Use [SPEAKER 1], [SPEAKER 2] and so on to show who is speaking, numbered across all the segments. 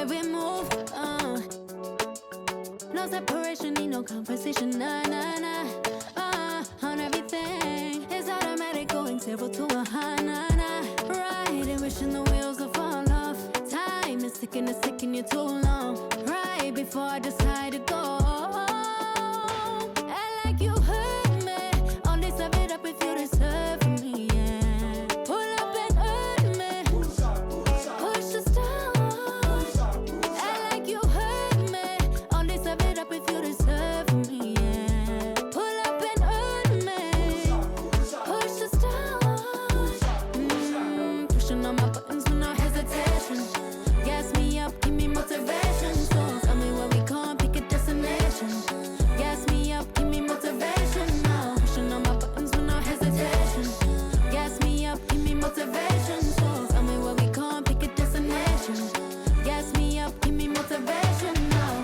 [SPEAKER 1] every move. No separation, need no conversation. Nah, nah, nah. On everything, it's automatic, going 0 to 100. Nah, nah. Right, and wishing the wheels will fall off. Time is ticking, it's taking you too long. Right before I decide to go. And like you hurt me, only serve it up if you deserve from me. Yeah. Pull up and hurt me. Push the start. And like you hurt me, only serve it up if you deserve from me. Yeah. Pull up and hurt me. Push the start. Pushing on my buttons with no hesitation. Gas me up, give me motivation. So tell me where we going, pick a destination. Gas me up, give me motivation now. Pushing on my buttons with no hesitation. Gas me up, give me motivation. So tell me where we going, pick a destination. Gas me up, give me motivation now.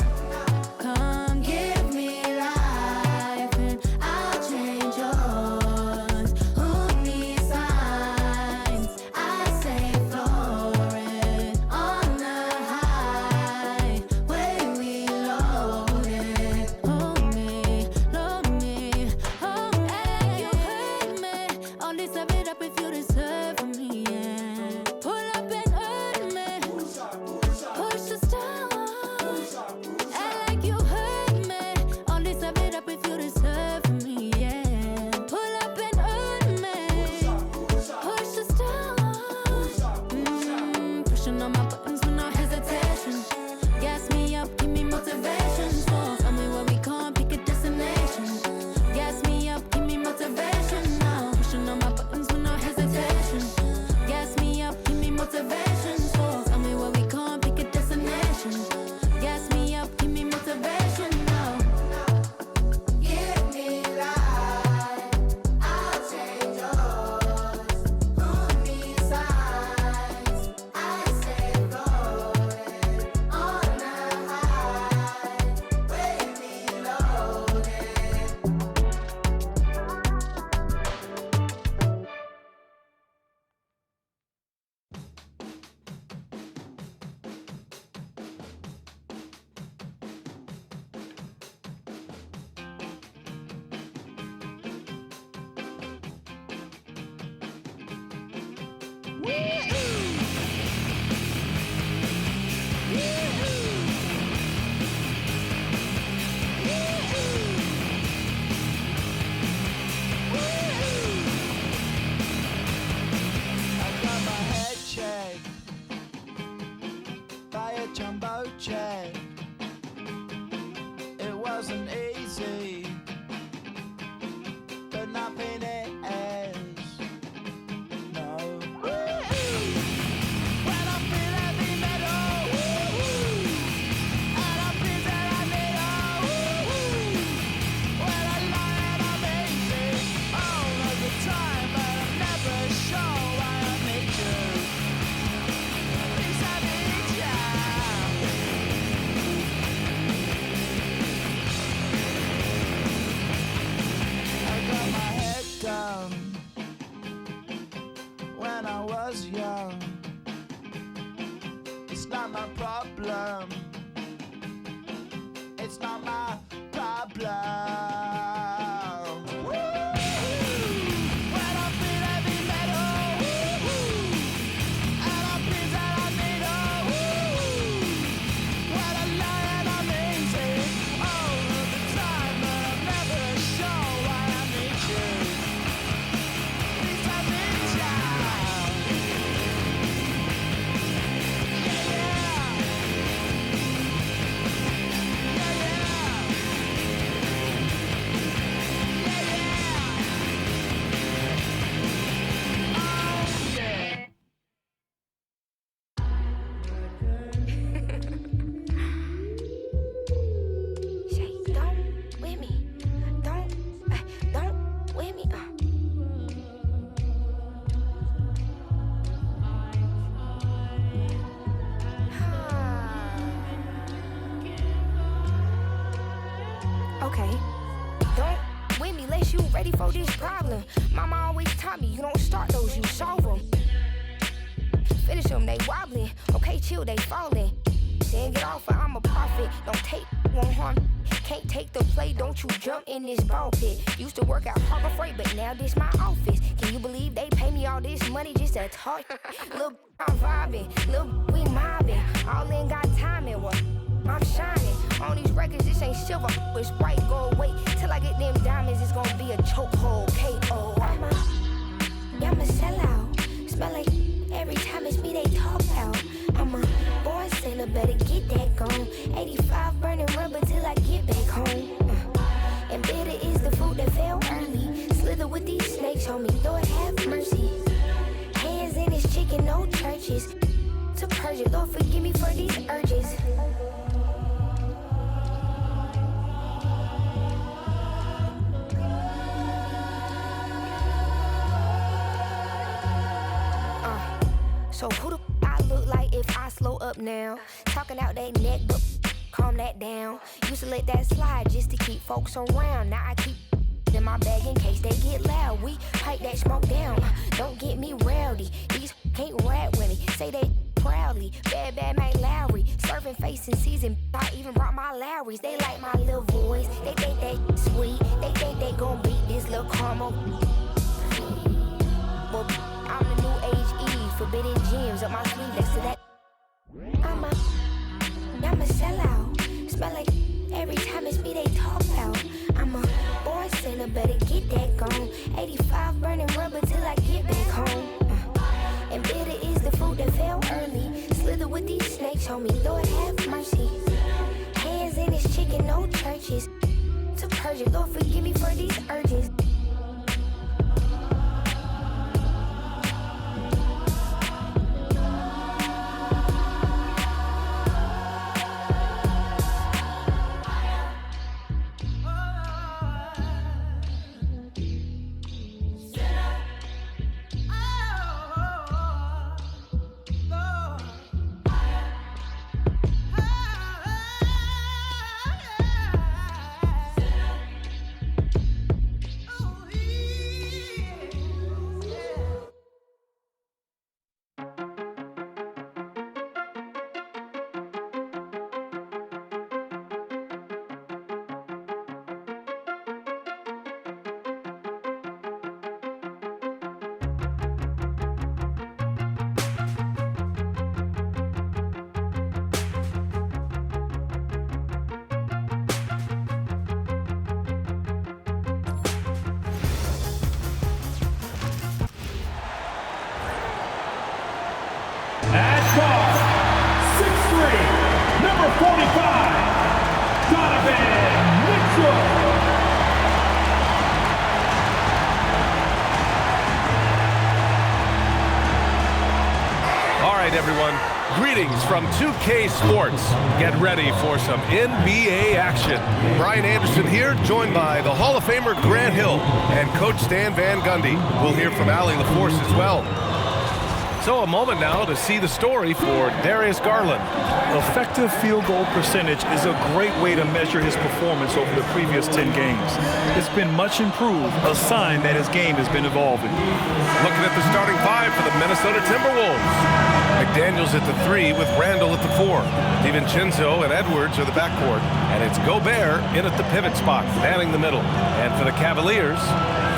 [SPEAKER 1] Come give me life and I'll change yours. Who needs signs? I say florid on the highway we loaded. Hold me, load me, hold me. And you hurt me, only serve it up if you deserve from me. Yeah. Pull up and hurt me, push the start. And like you hurt me, only serve it up if you deserve from me. Yeah. Pull up and hurt me, push the start. Pushing on my buttons with no hesitation. Gas me up, give me motivation. So tell me where we going, pick a destination. Gas me up, give me motivation now. Pushing on my buttons with no hesitation. Gas me up, give me motivation. So tell me where we going, pick a destination. Gas me up, give me motivation now. Give me life, I'll change yours. Who needs signs? I say floated on the highway we loaded.
[SPEAKER 2] I got my head checked by a jumbo jet. It wasn't easy, but nothing is. No. When I feel heavy metal, and I feel that I need when I lie and I'm easy all of the time, but I'm never sure why I need you. Please, I need ya. I got my head down when I was young. It's not my problem. It's not my problem. When I feel heavy metal, and I feel that I need when I lie and I'm easy all of the time, but I'm never sure why I need you. Please, I need ya. Yeah, yeah. Yeah, yeah. Yeah, yeah.
[SPEAKER 3] Shay, don't with me. Don't with me. Okay. Don't with me, unless you ready for this problem. Mama always taught me, you don't start those, you solve them. Finish them, they wobbling. Okay, chill, they falling. saying get off or I'm a prophet. Don't take, won't harm. Can't take the play, don't you jump in this ball pit. Used to work out Harbor Freight, but now this my office. Can you believe they pay me all this money just to talk? Look, I'm vibing, look, we mobbing. All in got timing, what? I'm shining. On these records, this ain't silver, it's white gold. Wait till I get them diamonds, it's gonna be a chokehold. K.O. I'm a sellout. Smell like every time it's me they talk out. I'm a born sinner, better get that gone. 85 burning rubber till I get back home. And bitter is the food that fell early. Slither with these snakes, homie, Lord have mercy. Hands in his chicken, no churches. To purge it, Lord forgive me for these urges. So who the I look like if I slow up now? Talking out that neck, but calm that down. Used to let that slide just to keep folks around. Now I keep in my bag in case they get loud. We pipe that smoke down. Don't get me rowdy. These can't rap with me. Say they proudly. Bad Mike Lowry. Serving face in season. I even brought my Lowrys. They like my little voice. They think they sweet. They think they gon' beat this little caramel. Well, I'm the new age Eve. Forbidden gems up my sleeve next to that. I'm a sellout. Smell like every time it's me they talk out. I'm a born sinner, better get that gone. 85 burning rubber till I get back home. And bitter is the food that fell early. Slither with these snakes, homie, Lord have mercy. Hands in his chicken, no churches. To purge it, Lord forgive me for these urges.
[SPEAKER 4] At guard, 6'3", number 45, Donovan Mitchell.
[SPEAKER 5] All right, everyone. Greetings from 2K Sports. Get ready for some NBA action. Brian Anderson here, joined by the Hall of Famer Grant Hill and Coach Stan Van Gundy. We'll hear from Allie LaForce as well. So a moment now to see the story for Darius Garland.
[SPEAKER 6] Effective field goal percentage is a great way to measure his performance over the previous 10 games. It's been much improved, a sign that his game has been evolving.
[SPEAKER 5] Looking at the starting five for the Minnesota Timberwolves. McDaniels at the 3 with Randall at the 4. DiVincenzo and Edwards are the backcourt. And it's Gobert in at the pivot spot, manning the middle. And for the Cavaliers,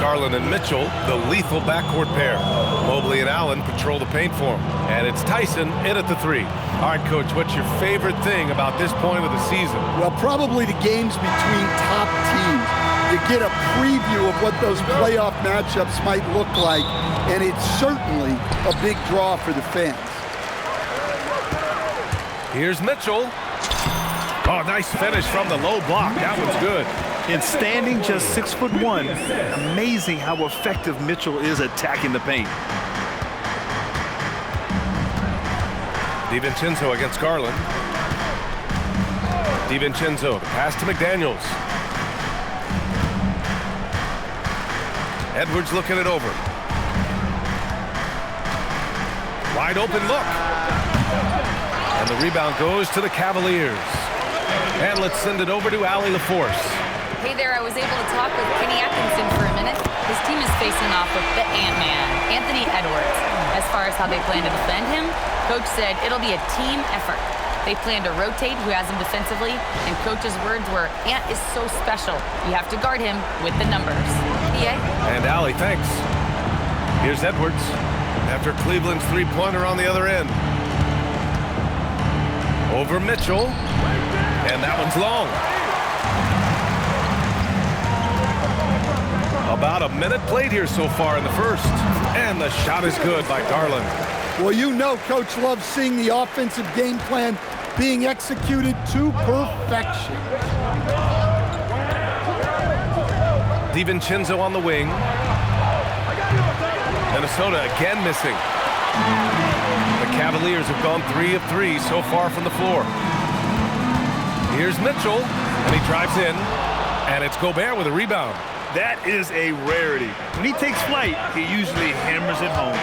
[SPEAKER 5] Garland and Mitchell, the lethal backcourt pair. Mobley and Allen patrol the paint for him. And it's Tyson in at the 3. All right, Coach, what's your favorite thing about this point of the season?
[SPEAKER 7] Well, probably the games between top teams. You get a preview of what those playoff matchups might look like, and it's certainly a big draw for the fans.
[SPEAKER 5] Here's Mitchell. Oh, nice finish from the low block. That was good.
[SPEAKER 6] And standing just 6'1", amazing how effective Mitchell is attacking the paint.
[SPEAKER 5] DiVincenzo against Garland. DiVincenzo, the pass to McDaniels. Edwards looking it over. Wide open look. And the rebound goes to the Cavaliers. And let's send it over to Allie LaForce.
[SPEAKER 8] Hey there, I was able to talk with Kenny Atkinson for a minute. His team is facing off with the Ant-Man, Anthony Edwards. As far as how they plan to defend him, Coach said it'll be a team effort. They plan to rotate who has him defensively, and coach's words were, Ant is so special. You have to guard him with the numbers. PA?
[SPEAKER 5] And Allie, thanks. Here's Edwards after Cleveland's three-pointer on the other end. Over Mitchell, and that one's long. About a minute played here so far in the first, and the shot is good by Garland.
[SPEAKER 7] Well, you know Coach loves seeing the offensive game plan being executed to perfection.
[SPEAKER 5] DiVincenzo on the wing. Minnesota again missing. The Cavaliers have gone 3 of 3 so far from the floor. Here's Mitchell, and he drives in, and it's Gobert with a rebound.
[SPEAKER 6] That is a rarity. When he takes flight, he usually hammers it home.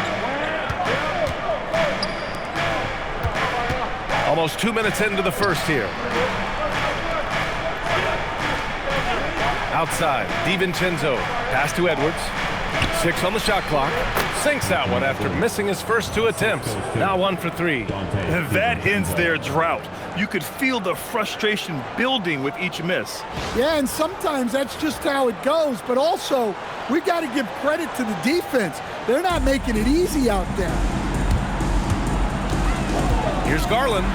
[SPEAKER 5] Almost 2 minutes into the first here. Outside, DiVincenzo. Pass to Edwards. 6 on the shot clock. Sinks that one after missing his first 2 attempts. Now 1 for 3.
[SPEAKER 6] And that ends their drought. You could feel the frustration building with each miss.
[SPEAKER 7] Yeah, and sometimes that's just how it goes, but also we've got to give credit to the defense. They're not making it easy out there.
[SPEAKER 5] Here's Garland.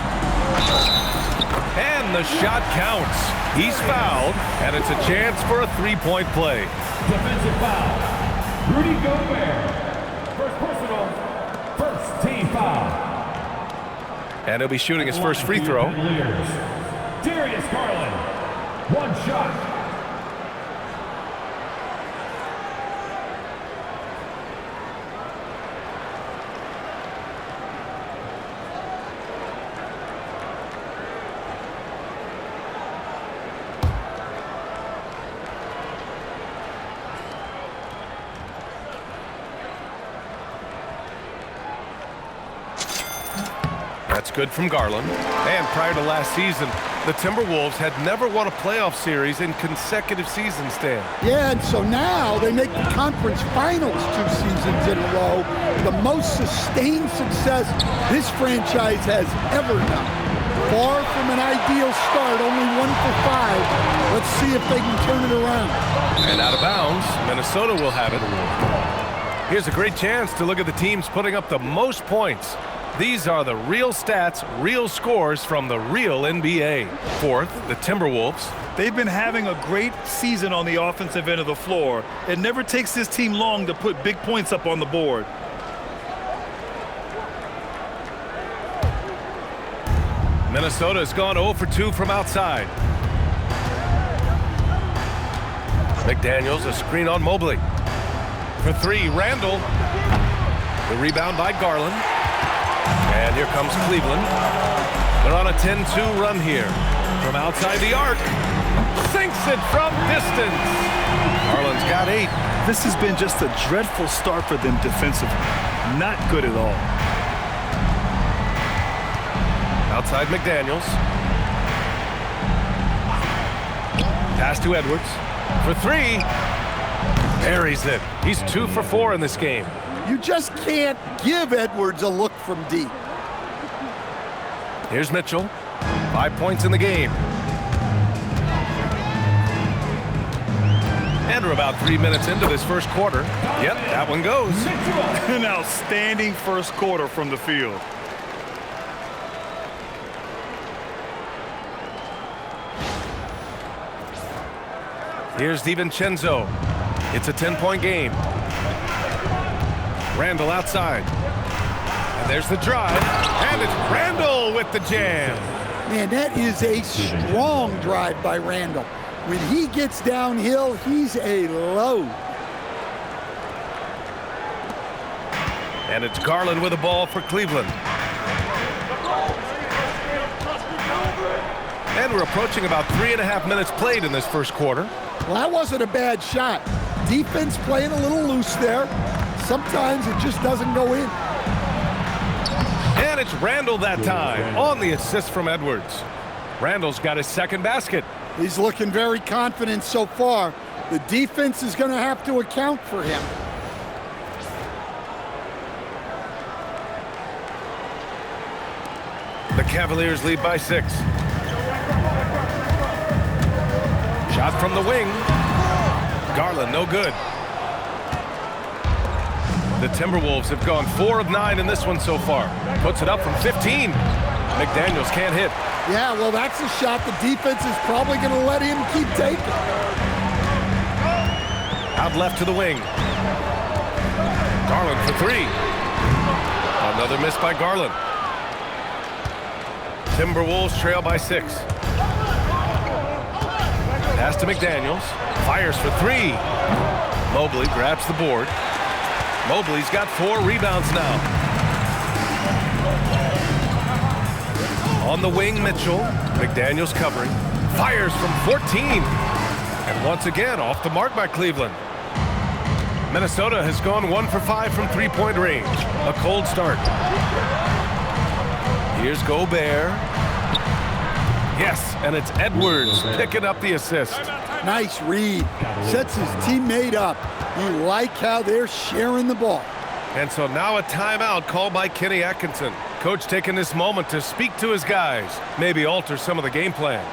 [SPEAKER 5] And the shot counts. He's fouled, and it's a chance for a three-point play.
[SPEAKER 4] Defensive foul. Rudy Gobert. First personal. First team foul.
[SPEAKER 5] And he'll be shooting his first free throw.
[SPEAKER 4] Darius Garland. 1 shot.
[SPEAKER 5] That's good from Garland. And prior to last season, the Timberwolves had never won a playoff series in consecutive seasons, Stan.
[SPEAKER 7] Yeah, and so now they make the conference finals 2 seasons in a row. The most sustained success this franchise has ever done. Far from an ideal start, only 1 for 5. Let's see if they can turn it around.
[SPEAKER 5] And out of bounds, Minnesota will have it. Here's a great chance to look at the teams putting up the most points. These are the real stats, real scores from the real NBA. Fourth, the Timberwolves.
[SPEAKER 6] They've been having a great season on the offensive end of the floor. It never takes this team long to put big points up on the board.
[SPEAKER 5] Minnesota has gone 0 for 2 from outside. McDaniels, a screen on Mobley. For 3, Randall. The rebound by Garland. And here comes Cleveland. They're on a 10-2 run here. From outside the arc. Sinks it from distance. Garland's got 8.
[SPEAKER 6] This has been just a dreadful start for them defensively. Not good at all.
[SPEAKER 5] Outside McDaniels. Pass to Edwards. For 3. Buries it. He's 2 for 4 in this game.
[SPEAKER 7] You just can't give Edwards a look from deep.
[SPEAKER 5] Here's Mitchell. 5 points in the game. And we're about 3 minutes into this first quarter. Yep, that one goes.
[SPEAKER 6] An outstanding first quarter from the field.
[SPEAKER 5] Here's DiVincenzo. It's a 10-point game. Randall outside. And there's the drive. And it's Randall with the jam.
[SPEAKER 7] Man, that is a strong drive by Randall. When he gets downhill, he's a load.
[SPEAKER 5] And it's Garland with the ball for Cleveland. And we're approaching about 3.5 minutes played in this first quarter.
[SPEAKER 7] Well, that wasn't a bad shot. Defense playing a little loose there. Sometimes it just doesn't go in.
[SPEAKER 5] And it's Randall that time on the assist from Edwards. Randall's got his second basket.
[SPEAKER 7] He's looking very confident so far. The defense is going to have to account for him.
[SPEAKER 5] The Cavaliers lead by 6. Shot from the wing. Garland, no good. The Timberwolves have gone 4 of 9 in this one so far. Puts it up from 15. McDaniels can't hit.
[SPEAKER 7] Yeah, well, that's a shot the defense is probably going to let him keep taking.
[SPEAKER 5] Out left to the wing. Garland for 3. Another miss by Garland. Timberwolves trail by 6. Pass to McDaniels. Fires for 3. Mobley grabs the board. Mobley's got 4 rebounds now. On the wing, Mitchell. McDaniels covering. Fires from 14. And once again, off the mark by Cleveland. Minnesota has gone 1 for 5 from three-point range. A cold start. Here's Gobert. Yes, and it's Edwards picking up the assist.
[SPEAKER 7] Nice read. Sets his teammate up. You like how they're sharing the ball.
[SPEAKER 5] And so now a timeout called by Kenny Atkinson. Coach taking this moment to speak to his guys, maybe alter some of the game plan.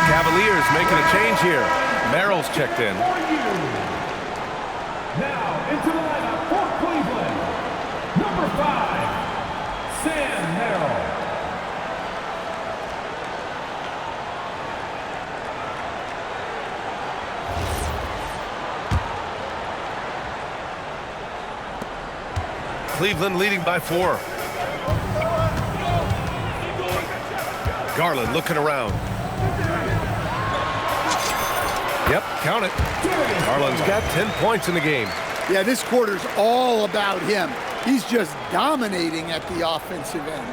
[SPEAKER 5] Cavaliers making a change here. Merrill's checked in.
[SPEAKER 4] Now into the lineup for Cleveland, number 5, Sam Merrill.
[SPEAKER 5] Cleveland leading by 4. Garland looking around. Yep, count it. Garland's got 10 points in the game.
[SPEAKER 7] Yeah, this quarter's all about him. He's just dominating at the offensive end.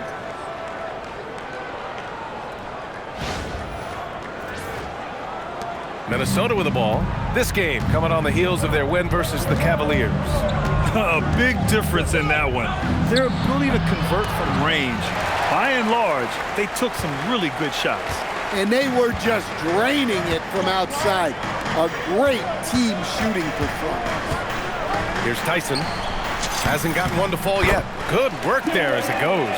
[SPEAKER 5] Minnesota with the ball. This game coming on the heels of their win versus the Cavaliers.
[SPEAKER 6] A big difference in that one. Their ability to convert from range. By and large, they took some really good shots.
[SPEAKER 7] And they were just draining it from outside. A great team shooting performance.
[SPEAKER 5] Here's Tyson. Hasn't gotten one to fall yet. Good work there as it goes.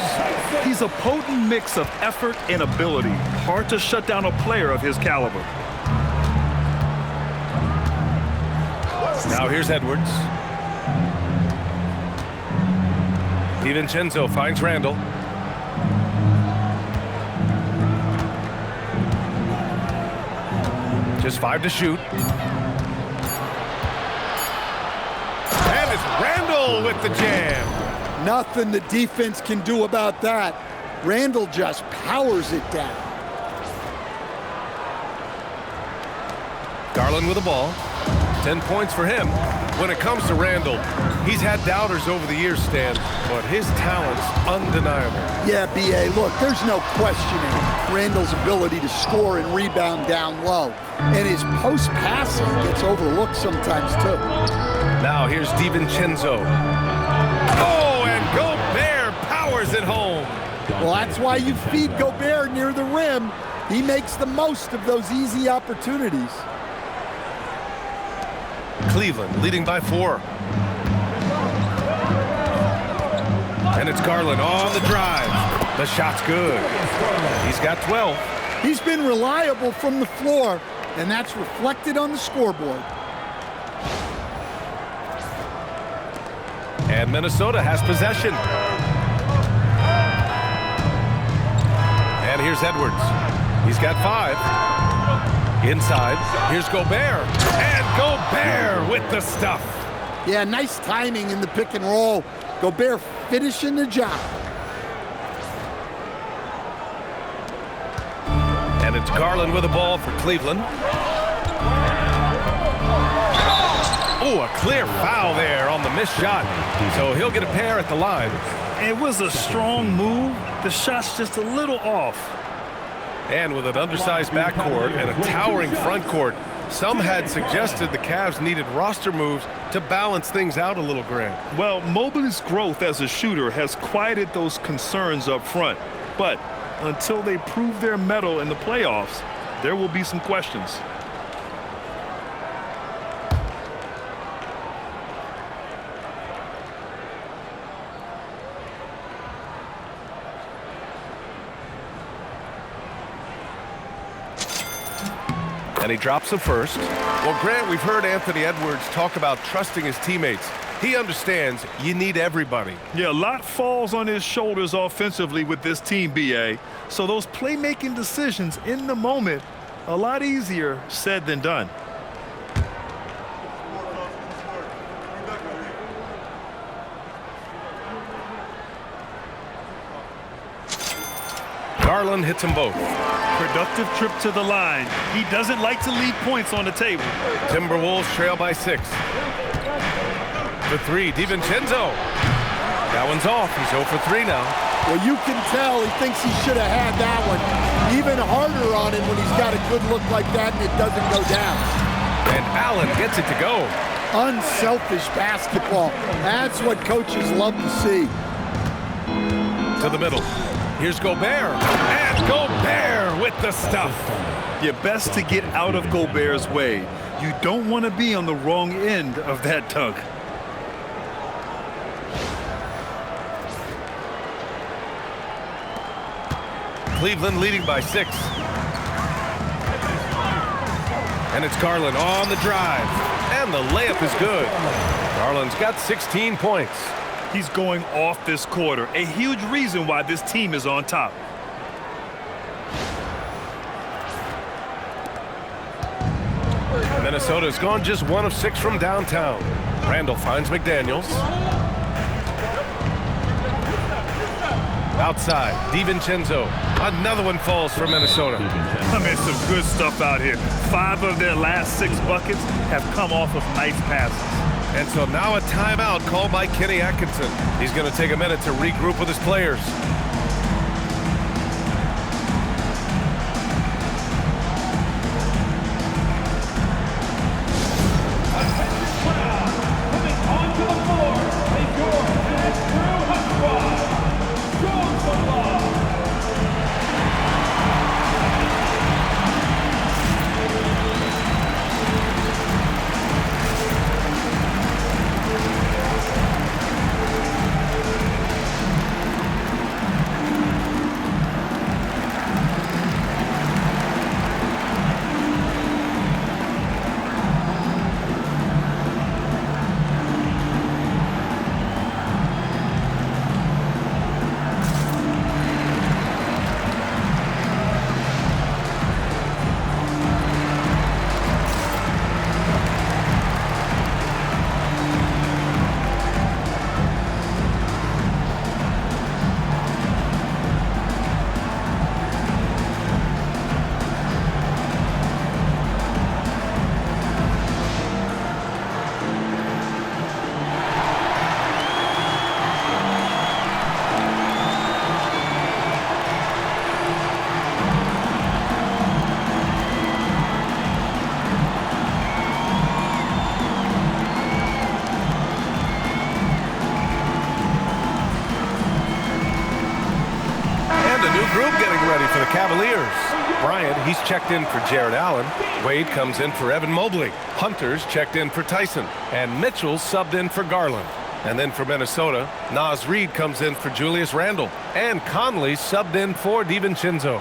[SPEAKER 6] He's a potent mix of effort and ability. Hard to shut down a player of his caliber.
[SPEAKER 5] Now here's Edwards. DiVincenzo finds Randall. Just 5 to shoot. And it's Randall with the jam.
[SPEAKER 7] Nothing the defense can do about that. Randall just powers it down.
[SPEAKER 5] Garland with the ball. 10 points for him. When it comes to Randall, he's had doubters over the years, Stan, but his talent's undeniable.
[SPEAKER 7] Yeah, B.A., look, there's no questioning Randall's ability to score and rebound down low. And his post-passing gets overlooked sometimes, too.
[SPEAKER 5] Now here's DiVincenzo. Oh, and Gobert powers it home.
[SPEAKER 7] Well, that's why you feed Gobert near the rim. He makes the most of those easy opportunities.
[SPEAKER 5] Cleveland leading by 4. And it's Garland on the drive. The shot's good. He's got 12.
[SPEAKER 7] He's been reliable from the floor, and that's reflected on the scoreboard.
[SPEAKER 5] And Minnesota has possession. And here's Edwards. He's got 5. Inside, here's Gobert. And Gobert with the stuff.
[SPEAKER 7] Yeah, nice timing in the pick and roll. Gobert finishing the job.
[SPEAKER 5] And it's Garland with the ball for Cleveland. Oh, a clear foul there on the missed shot. So he'll get a pair at the line.
[SPEAKER 6] It was a strong move. The shot's just a little off.
[SPEAKER 5] And with an undersized backcourt and a towering front court, some had suggested the Cavs needed roster moves to balance things out a little, Grant.
[SPEAKER 6] Well, Mobley's growth as a shooter has quieted those concerns up front. But until they prove their mettle in the playoffs, there will be some questions.
[SPEAKER 5] And he drops the first. Well, Grant, we've heard Anthony Edwards talk about trusting his teammates. He understands you need everybody.
[SPEAKER 6] Yeah, a lot falls on his shoulders offensively with this team, BA. So those playmaking decisions in the moment, a lot easier said than done.
[SPEAKER 5] Garland hits them both.
[SPEAKER 6] Productive trip to the line. He doesn't like to leave points on the table.
[SPEAKER 5] Timberwolves trail by 6. For 3, DiVincenzo. That one's off. He's 0 for 3 now.
[SPEAKER 7] Well, you can tell he thinks he should have had that one. Even harder on him when he's got a good look like that and it doesn't go down.
[SPEAKER 5] And Allen gets it to go.
[SPEAKER 7] Unselfish basketball. That's what coaches love to see.
[SPEAKER 5] To the middle. Here's Gobert. And Gobert with the stuff.
[SPEAKER 6] You're best to get out of Gobert's way. You don't want to be on the wrong end of that dunk.
[SPEAKER 5] Cleveland leading by 6. And it's Garland on the drive. And the layup is good. Garland's got 16 points.
[SPEAKER 6] He's going off this quarter. A huge reason why this team is on top.
[SPEAKER 5] Minnesota's gone just 1 of 6 from downtown. Randall finds McDaniels. Outside, DiVincenzo. Another one falls for Minnesota.
[SPEAKER 6] I mean, some good stuff out here. 5 of their last 6 buckets have come off of nice passes.
[SPEAKER 5] And so now a timeout called by Kenny Atkinson. He's going to take a minute to regroup with his players. he's checked in for Jared Allen. Wade comes in for Evan Mobley. Hunter's checked in for Tyson. And Mitchell subbed in for Garland. And then for Minnesota, Naz Reid comes in for Julius Randle. And Conley subbed in for DiVincenzo.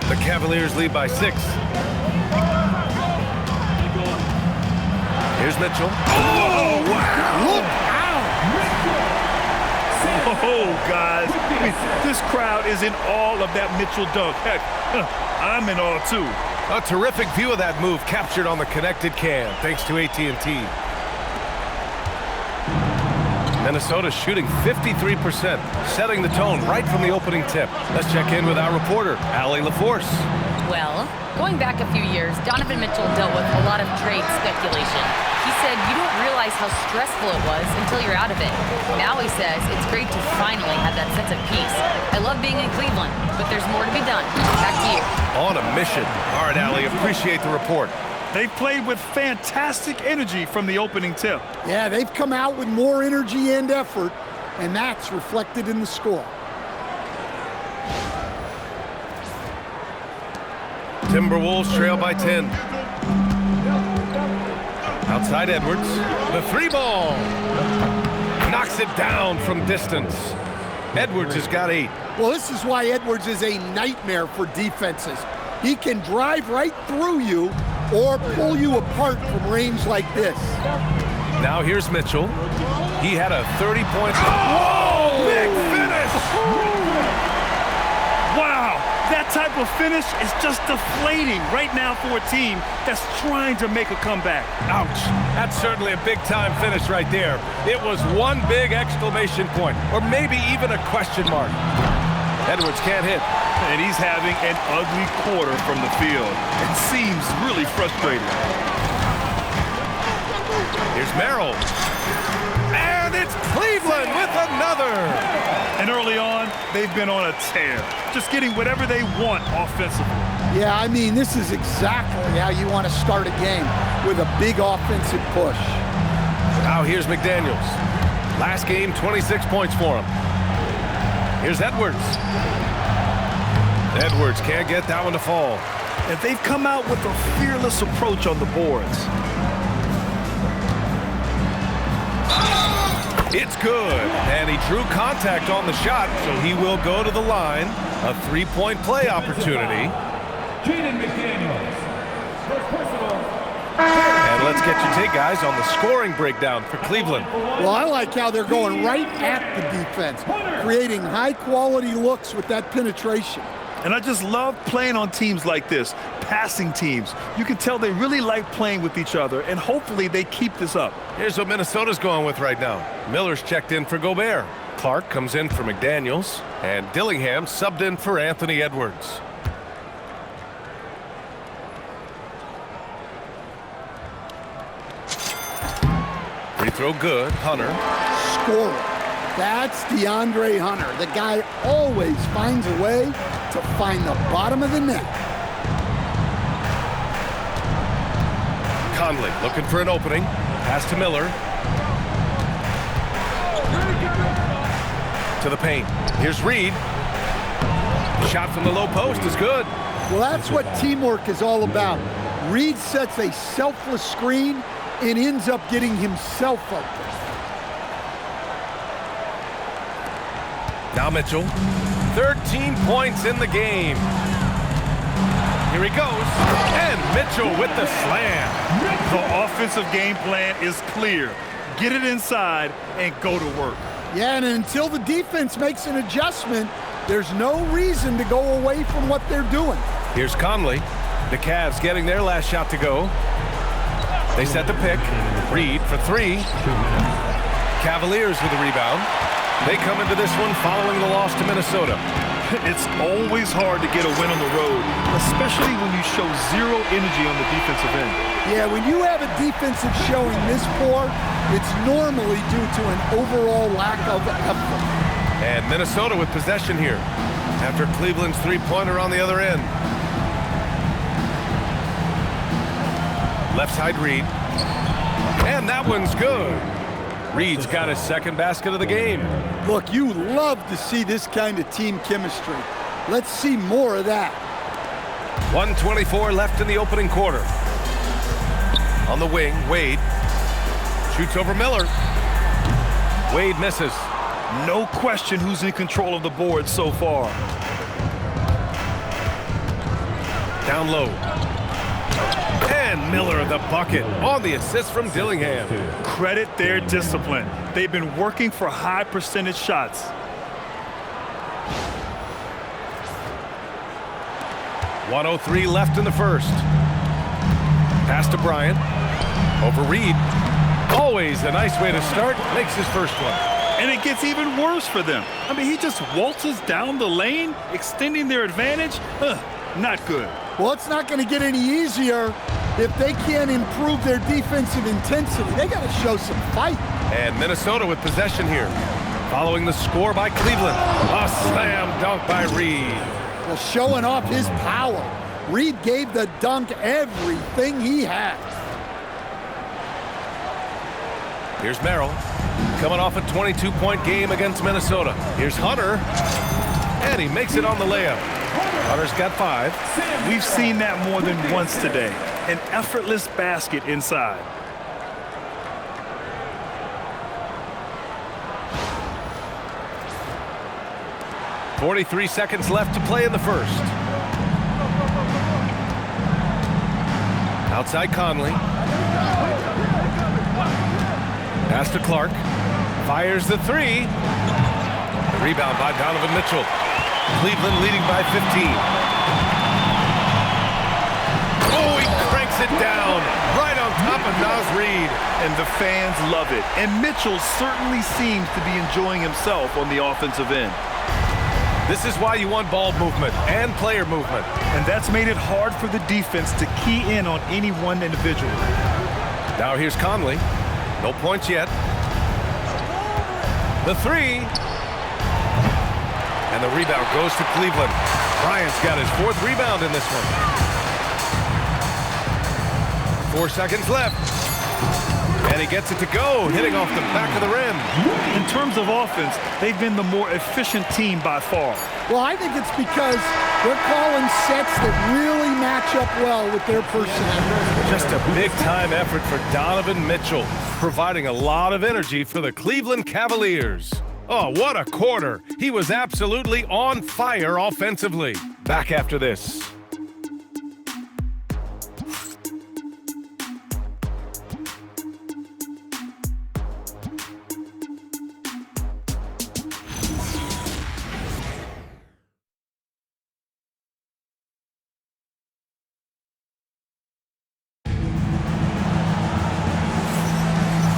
[SPEAKER 5] The Cavaliers lead by 6. Here's Mitchell.
[SPEAKER 7] Oh, wow! Look out!
[SPEAKER 6] Oh, guys, I mean, this crowd is in awe of that Mitchell dunk. Heck, I'm in awe, too.
[SPEAKER 5] A terrific view of that move captured on the connected cam, thanks to AT&T. Minnesota shooting 53%, setting the tone right from the opening tip. Let's check in with our reporter, Allie LaForce.
[SPEAKER 8] Well, going back a few years, Donovan Mitchell dealt with a lot of trade speculation. He said you don't realize how stressful it was until you're out of it. Now he says it's great to finally have that sense of peace. I love being in Cleveland, but there's more to be done. Back to you.
[SPEAKER 5] On a mission. All right, Allie, appreciate the report.
[SPEAKER 6] They played with fantastic energy from the opening tip.
[SPEAKER 7] Yeah, they've come out with more energy and effort, and that's reflected in the score.
[SPEAKER 5] Timberwolves trail by 10. Outside Edwards. The 3-ball. Knocks it down from distance. Edwards has got 8.
[SPEAKER 7] Well, this is why Edwards is a nightmare for defenses. He can drive right through you or pull you apart from range like this.
[SPEAKER 5] Now here's Mitchell. He had a 30-point... Oh! Big finish!
[SPEAKER 6] Wow, that type of finish is just deflating right now for a team that's trying to make a comeback.
[SPEAKER 5] Ouch. That's certainly a big-time finish right there. It was one big exclamation point, or maybe even a question mark. Edwards can't hit.
[SPEAKER 6] And he's having an ugly quarter from the field. It seems really frustrating.
[SPEAKER 5] Here's Merrill. And it's Cleveland with another.
[SPEAKER 6] And early on, they've been on a tear, just getting whatever they want offensively.
[SPEAKER 7] Yeah, I mean, this is exactly how you want to start a game, with a big offensive push.
[SPEAKER 5] Now here's McDaniels. Last game, 26 points for him. Here's Edwards. Edwards can't get that one to fall.
[SPEAKER 6] And they've come out with a fearless approach on the boards.
[SPEAKER 5] It's good, and he drew contact on the shot, so he will go to the line. A 3-point play opportunity.
[SPEAKER 4] Jaden McDaniels. First personal.
[SPEAKER 5] And let's get your take, guys, on the scoring breakdown for Cleveland.
[SPEAKER 7] Well, I like how they're going right at the defense, creating high-quality looks with that penetration.
[SPEAKER 6] And I just love playing on teams like this, passing teams. You can tell they really like playing with each other, and hopefully they keep this up.
[SPEAKER 5] Here's what Minnesota's going with right now. Miller's checked in for Gobert. Clark comes in for McDaniels, and Dillingham subbed in for Anthony Edwards. Free throw good. Hunter.
[SPEAKER 7] Scorer. That's DeAndre Hunter. The guy always finds a way to find the bottom of the net.
[SPEAKER 5] Conley looking for an opening. Pass to Miller. To the paint. Here's Reid. Shot from the low post is good.
[SPEAKER 7] Well, that's what teamwork is all about. Reid sets a selfless screen and ends up getting himself open.
[SPEAKER 5] Now Mitchell. 13 points in the game. Here he goes. And Mitchell with the slam.
[SPEAKER 6] The offensive game plan is clear. Get it inside and go to work.
[SPEAKER 7] Yeah, and until the defense makes an adjustment, there's no reason to go away from what they're doing.
[SPEAKER 5] Here's Conley. The Cavs getting their last shot to go. They set the pick. Reid for 3. Cavaliers with a rebound. They come into this one following the loss to Minnesota.
[SPEAKER 6] It's always hard to get a win on the road, especially when you show zero energy on the defensive end.
[SPEAKER 7] Yeah, when you have a defensive showing this poor, it's normally due to an overall lack of effort.
[SPEAKER 5] And Minnesota with possession here after Cleveland's 3-pointer on the other end. Left side Reid. And that one's good. Reed's got his second basket of the game.
[SPEAKER 7] Look, you love to see this kind of team chemistry. Let's see more of that.
[SPEAKER 5] 1:24 left in the opening quarter. On the wing, Wade shoots over Miller. Wade misses.
[SPEAKER 6] No question who's in control of the board so far.
[SPEAKER 5] Down low. And Miller the bucket on the assist from Dillingham.
[SPEAKER 6] Credit their discipline. They've been working for high percentage shots.
[SPEAKER 5] .103 left in the first. Pass to Bryant. Over Reed. Always a nice way to start. Makes his first one.
[SPEAKER 6] And it gets even worse for them. I mean, he just waltzes down the lane, extending their advantage. Not good.
[SPEAKER 7] Well, it's not going to get any easier if they can't improve their defensive intensity. They got to show some fight.
[SPEAKER 5] And Minnesota with possession here. Following the score by Cleveland. A slam dunk by Reed.
[SPEAKER 7] Well, showing off his power. Reed gave the dunk everything he had.
[SPEAKER 5] Here's Merrill, coming off a 22-point game against Minnesota. Here's Hunter, and he makes it on the layup. Hunter's got 5.
[SPEAKER 6] We've seen that more than once today. An effortless basket inside.
[SPEAKER 5] .43 seconds left to play in the first. Outside Conley. Pass to Clark. Fires the 3. The rebound by Donovan Mitchell. Cleveland leading by 15. Oh, he cranks it down right on top of Naz Reid.
[SPEAKER 6] And the fans love it. And Mitchell certainly seems to be enjoying himself on the offensive end.
[SPEAKER 5] This is why you want ball movement and player movement.
[SPEAKER 6] And that's made it hard for the defense to key in on any one individual.
[SPEAKER 5] Now here's Conley. No points yet. The 3. And the rebound goes to Cleveland. Bryant's got his 4th rebound in this one. 4 seconds left. And he gets it to go, hitting off the back of the rim.
[SPEAKER 6] In terms of offense, they've been the more efficient team by far.
[SPEAKER 7] Well, I think it's because they're calling sets that really match up well with their personnel.
[SPEAKER 5] Just a big-time effort for Donovan Mitchell, providing a lot of energy for the Cleveland Cavaliers. Oh, what a quarter. He was absolutely on fire offensively. Back after this.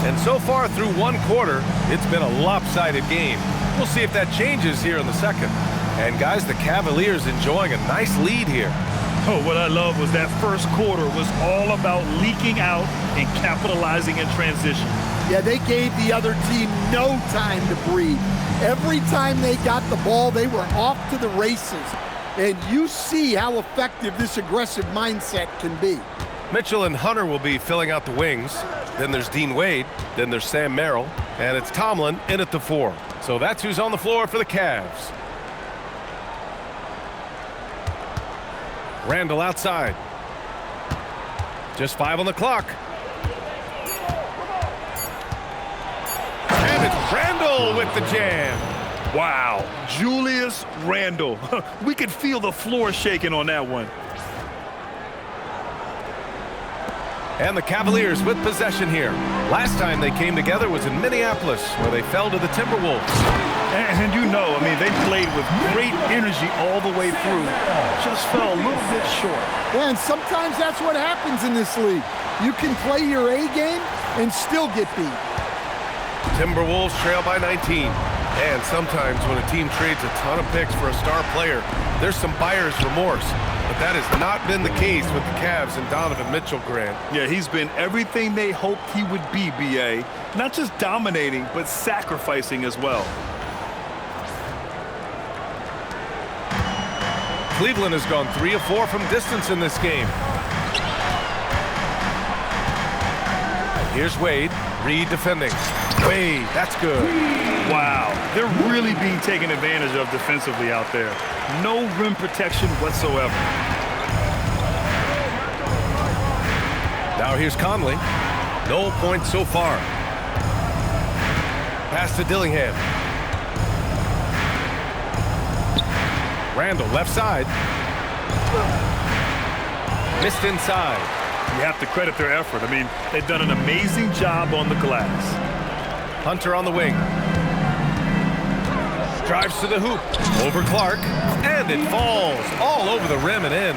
[SPEAKER 5] And so far through one quarter, it's been a lopsided game. We'll see if that changes here in the second. And guys, the Cavaliers enjoying a nice lead here.
[SPEAKER 6] Oh, what I love was that first quarter was all about leaking out and capitalizing in transition.
[SPEAKER 7] Yeah, they gave the other team no time to breathe. Every time they got the ball, they were off to the races. And you see how effective this aggressive mindset can be.
[SPEAKER 5] Mitchell and Hunter will be filling out the wings. Then there's Dean Wade. Then there's Sam Merrill. And it's Tomlin in at the 4. So that's who's on the floor for the Cavs. Randall outside. Just 5 on the clock. And it's Randall with the jam.
[SPEAKER 6] Wow, Julius Randle. We could feel the floor shaking on that one.
[SPEAKER 5] And the Cavaliers with possession here. Last time they came together was in Minneapolis, where they fell to the Timberwolves.
[SPEAKER 6] And you know, I mean, they played with great energy all the way through. Just fell a little bit short.
[SPEAKER 7] Yeah, and sometimes that's what happens in this league. You can play your A game and still get beat.
[SPEAKER 5] Timberwolves trail by 19. And sometimes when a team trades a ton of picks for a star player, there's some buyer's remorse. But that has not been the case with the Cavs and Donovan Mitchell, Grant.
[SPEAKER 6] Yeah, he's been everything they hoped he would be, B.A. Not just dominating, but sacrificing as well.
[SPEAKER 5] Cleveland has gone 3 of 4 from distance in this game. Here's Wade. Reed defending. Wade, that's good.
[SPEAKER 6] Wow, they're really being taken advantage of defensively out there. No rim protection whatsoever.
[SPEAKER 5] Now here's Conley. No points so far. Pass to Dillingham. Randall, left side. Missed inside.
[SPEAKER 6] You have to credit their effort. I mean, they've done an amazing job on the glass.
[SPEAKER 5] Hunter on the wing. Drives to the hoop. Over Clark. And it falls all over the rim and in.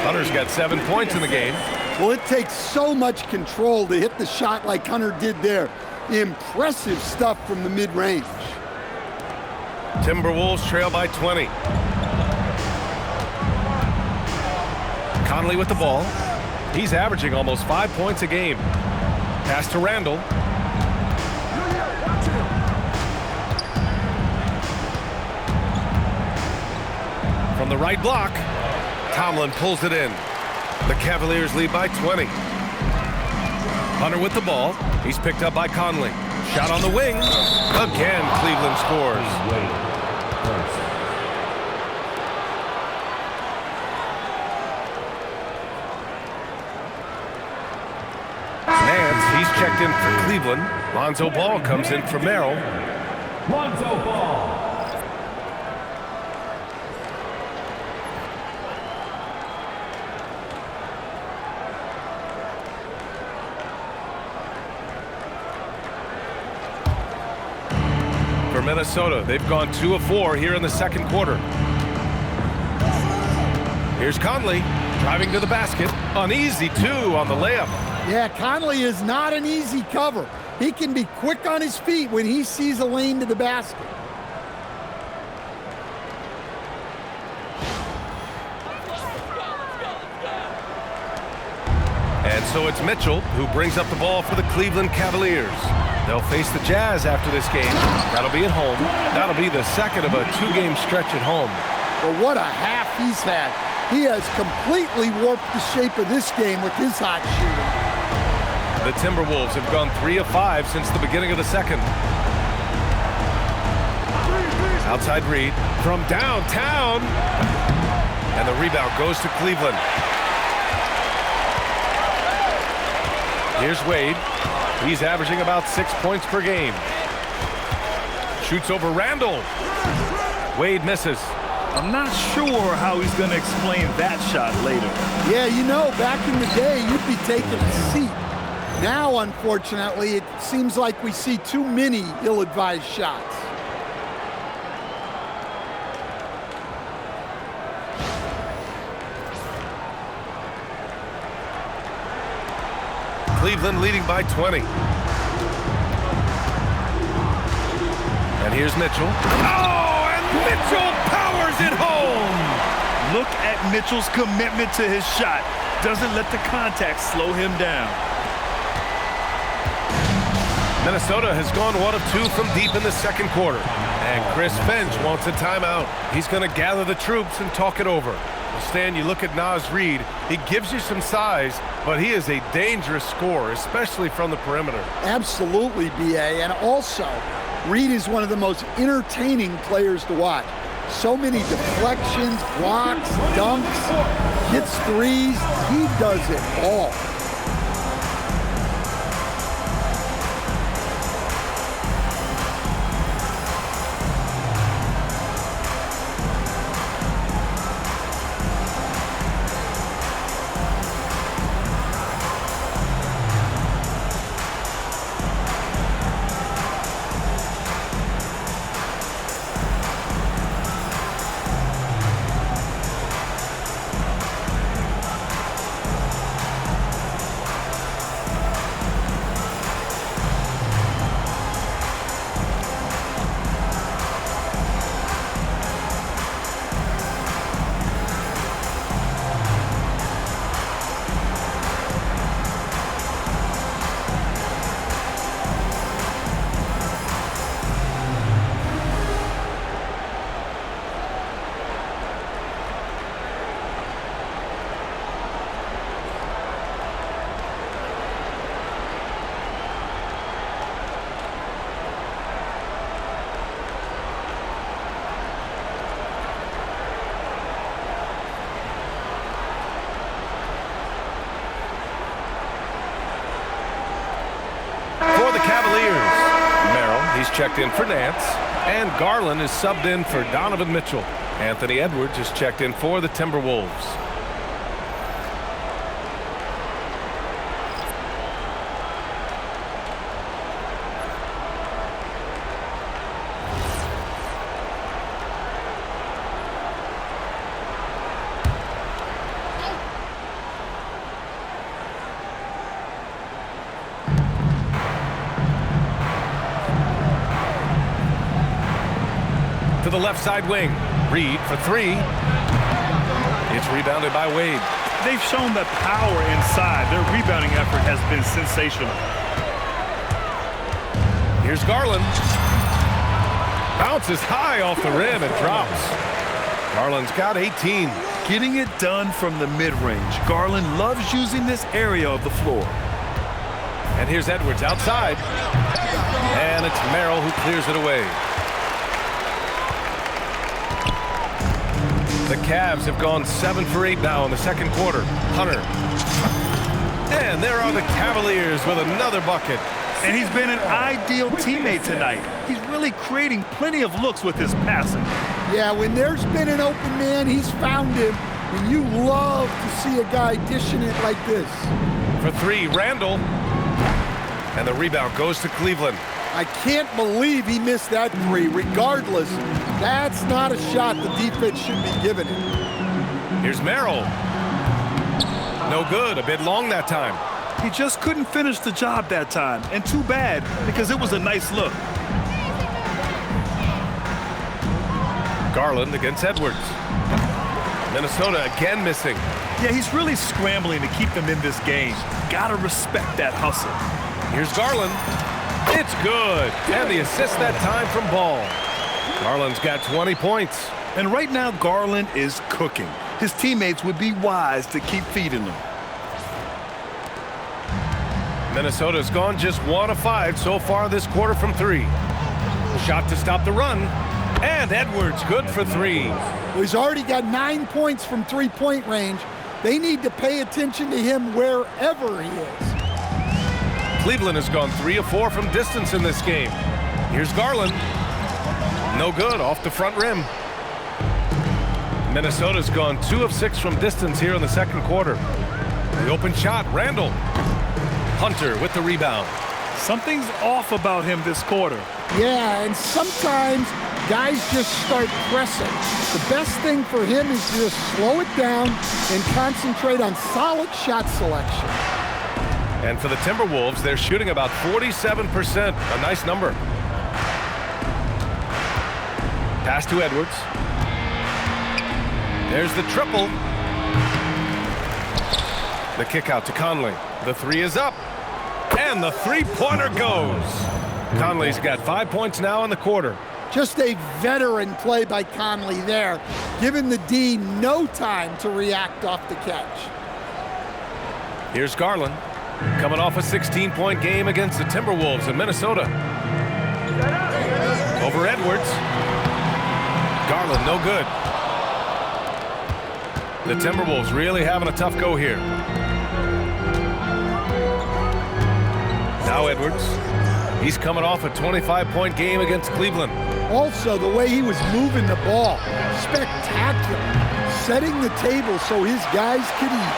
[SPEAKER 5] Hunter's got 7 points in the game.
[SPEAKER 7] Well, it takes so much control to hit the shot like Hunter did there. Impressive stuff from the mid-range.
[SPEAKER 5] Timberwolves trail by 20. Conley with the ball. He's averaging almost 5 points a game. Pass to Randall. From the right block, Tomlin pulls it in. The Cavaliers lead by 20. Hunter with the ball. He's picked up by Conley. Shot on the wing. Again, Cleveland scores. He's checked in for Cleveland. Lonzo Ball comes in for Merrill.
[SPEAKER 4] Lonzo Ball.
[SPEAKER 5] For Minnesota, they've gone 2 of 4 here in the second quarter. Here's Conley driving to the basket. Uneasy 2 on the layup.
[SPEAKER 7] Yeah, Conley is not an easy cover. He can be quick on his feet when he sees a lane to the basket.
[SPEAKER 5] And so it's Mitchell who brings up the ball for the Cleveland Cavaliers. They'll face the Jazz after this game. That'll be at home. That'll be the second of a 2-game stretch at home.
[SPEAKER 7] But what a half he's had. He has completely warped the shape of this game with his hot shooting.
[SPEAKER 5] The Timberwolves have gone 3 of 5 since the beginning of the second. Outside Reed from downtown. And the rebound goes to Cleveland. Here's Wade. He's averaging about 6 points per game. Shoots over Randall. Wade misses.
[SPEAKER 6] I'm not sure how he's going to explain that shot later.
[SPEAKER 7] Yeah, you know, back in the day, you'd be taking a seat. Now, unfortunately, it seems like we see too many ill-advised shots.
[SPEAKER 5] Cleveland leading by 20. And here's Mitchell. Oh, and Mitchell powers it home!
[SPEAKER 6] Look at Mitchell's commitment to his shot. Doesn't let the contact slow him down.
[SPEAKER 5] Minnesota has gone 1 of 2 from deep in the second quarter. And Chris Finch wants a timeout. He's going to gather the troops and talk it over. Stan, you look at Naz Reid, he gives you some size, but he is a dangerous scorer, especially from the perimeter.
[SPEAKER 7] Absolutely, B.A. And also, Reid is one of the most entertaining players to watch. So many deflections, blocks, dunks, hits threes. He does it all.
[SPEAKER 5] checked in for Nance, and Garland is subbed in for Donovan Mitchell. Anthony Edwards is checked in for the Timberwolves. To the left side wing. Reed for three. It's rebounded by Wade.
[SPEAKER 6] They've shown that power inside. Their rebounding effort has been sensational.
[SPEAKER 5] Here's Garland. Bounces high off the rim and drops. Garland's got 18.
[SPEAKER 6] Getting it done from the mid-range. Garland loves using this area of the floor.
[SPEAKER 5] And here's Edwards outside. And it's Merrill who clears it away. The Cavs have gone 7 for 8 now in the second quarter. Hunter. And there are the Cavaliers with another bucket.
[SPEAKER 6] And he's been an ideal teammate tonight. He's really creating plenty of looks with his passing.
[SPEAKER 7] Yeah, when there's been an open man, he's found him. And you love to see a guy dishing it like this.
[SPEAKER 5] For three, Randall. And the rebound goes to Cleveland.
[SPEAKER 7] I can't believe he missed that three. Regardless, that's not a shot the defense should be giving him.
[SPEAKER 5] Here's Merrill. No good. A bit long that time.
[SPEAKER 6] He just couldn't finish the job that time. And too bad, because it was a nice look.
[SPEAKER 5] Garland against Edwards. Minnesota again missing.
[SPEAKER 6] Yeah, he's really scrambling to keep them in this game. Gotta respect that hustle.
[SPEAKER 5] Here's Garland. It's good. And the assist that time from Ball. Garland's got 20 points.
[SPEAKER 6] And right now, Garland is cooking. His teammates would be wise to keep feeding him.
[SPEAKER 5] Minnesota's gone just 1 of 5 so far this quarter from three. Shot to stop the run. And Edwards good for three.
[SPEAKER 7] Well, he's already got 9 points from three-point range. They need to pay attention to him wherever he is.
[SPEAKER 5] Cleveland has gone 3 of 4 from distance in this game. Here's Garland. No good off the front rim. Minnesota's gone 2 of 6 from distance here in the second quarter. The open shot, Randall. Hunter with the rebound.
[SPEAKER 6] Something's off about him this quarter.
[SPEAKER 7] Yeah, and sometimes guys just start pressing. The best thing for him is to just slow it down and concentrate on solid shot selection.
[SPEAKER 5] And for the Timberwolves, they're shooting about 47%. A nice number. Pass to Edwards. There's the triple. The kick out to Conley. The three is up. And the three-pointer goes. Conley's got 5 points now in the quarter.
[SPEAKER 7] Just a veteran play by Conley there, giving the D no time to react off the catch.
[SPEAKER 5] Here's Garland, coming off a 16-point game against the Timberwolves in Minnesota. Over Edwards. Garland, no good. The Timberwolves really having a tough go here. Now Edwards. He's coming off a 25-point game against Cleveland.
[SPEAKER 7] Also, the way he was moving the ball, spectacular. Setting the table so his guys could eat.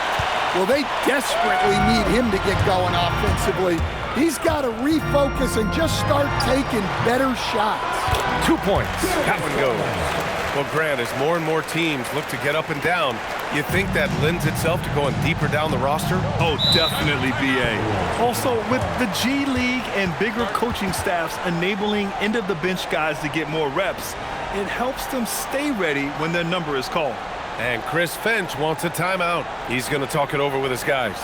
[SPEAKER 7] Well, they desperately need him to get going offensively. He's got to refocus and just start taking better shots.
[SPEAKER 5] 2 points. That one goes. Well, Grant, as more and more teams look to get up and down, you think that lends itself to going deeper down the roster?
[SPEAKER 6] Oh, definitely, B.A. Also, with the G League and bigger coaching staffs enabling end-of-the-bench guys to get more reps, it helps them stay ready when their number is called.
[SPEAKER 5] And Chris Finch wants a timeout. He's going to talk it over with his guys.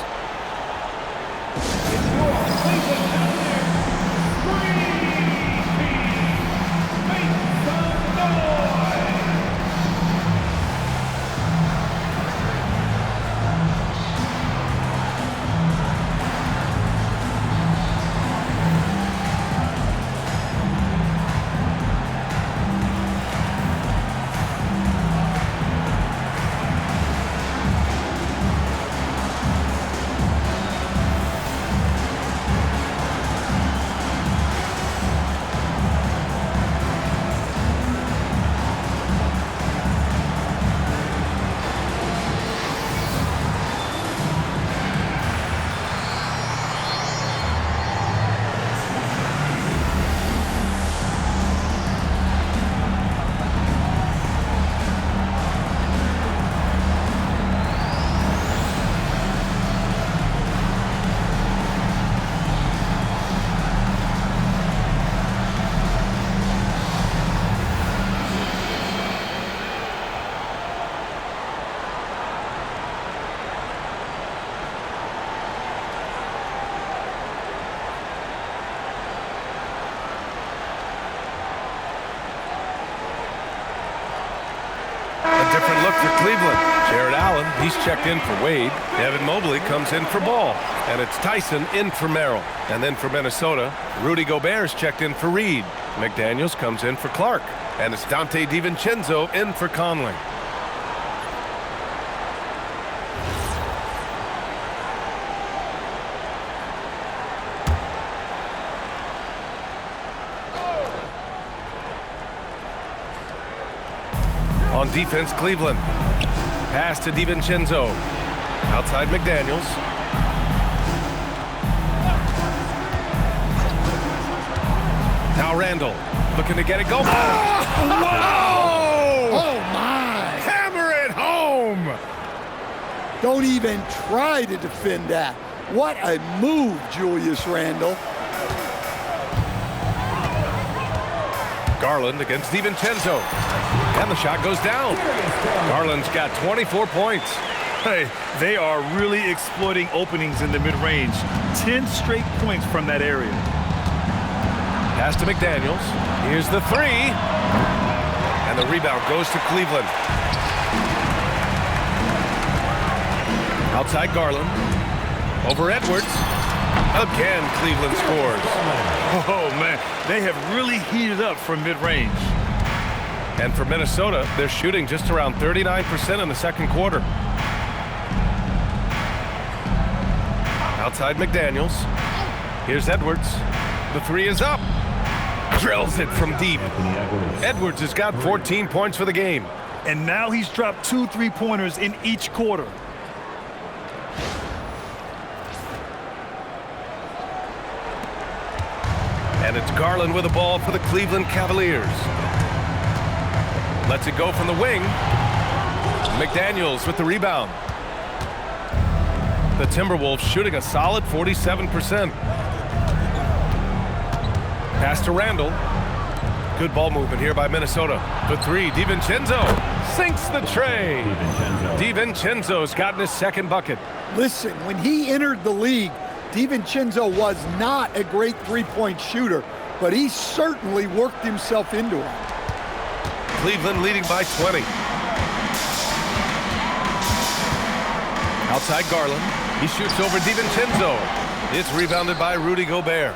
[SPEAKER 5] for Cleveland. Jared Allen, he's checked in for Wade. Evan Mobley comes in for Ball. And it's Tyson in for Merrill. And then for Minnesota, Rudy Gobert's checked in for Reed. McDaniels comes in for Clark. And it's Dante DiVincenzo in for Conley. On defense, Cleveland. Pass to DiVincenzo. Outside McDaniels. Now Randall looking to get it going.
[SPEAKER 7] Wow! Oh, my!
[SPEAKER 5] Hammer it home!
[SPEAKER 7] Don't even try to defend that. What a move, Julius Randle.
[SPEAKER 5] Garland against DiVincenzo. And the shot goes down. Garland's got 24 points.
[SPEAKER 6] Hey, they are really exploiting openings in the mid-range. 10 straight points from that area.
[SPEAKER 5] Pass to McDaniels. Here's the three. And the rebound goes to Cleveland. Outside Garland. Over Edwards. Again, Cleveland scores.
[SPEAKER 6] Oh, man. They have really heated up from mid-range.
[SPEAKER 5] And for Minnesota, they're shooting just around 39% in the second quarter. Outside McDaniels. Here's Edwards. The three is up. Drills it from deep. Edwards has got 14 points for the game.
[SPEAKER 6] And now he's dropped 2 3-pointers in each quarter.
[SPEAKER 5] And it's Garland with the ball for the Cleveland Cavaliers. Lets it go from the wing. McDaniels with the rebound. The Timberwolves shooting a solid 47%. Pass to Randall. Good ball movement here by Minnesota. The three, DiVincenzo sinks the tray. DiVincenzo's gotten his second bucket.
[SPEAKER 7] Listen, when he entered the league, DiVincenzo was not a great three-point shooter, but he certainly worked himself into it.
[SPEAKER 5] Cleveland leading by 20. Outside Garland. He shoots over DiVincenzo. It's rebounded by Rudy Gobert.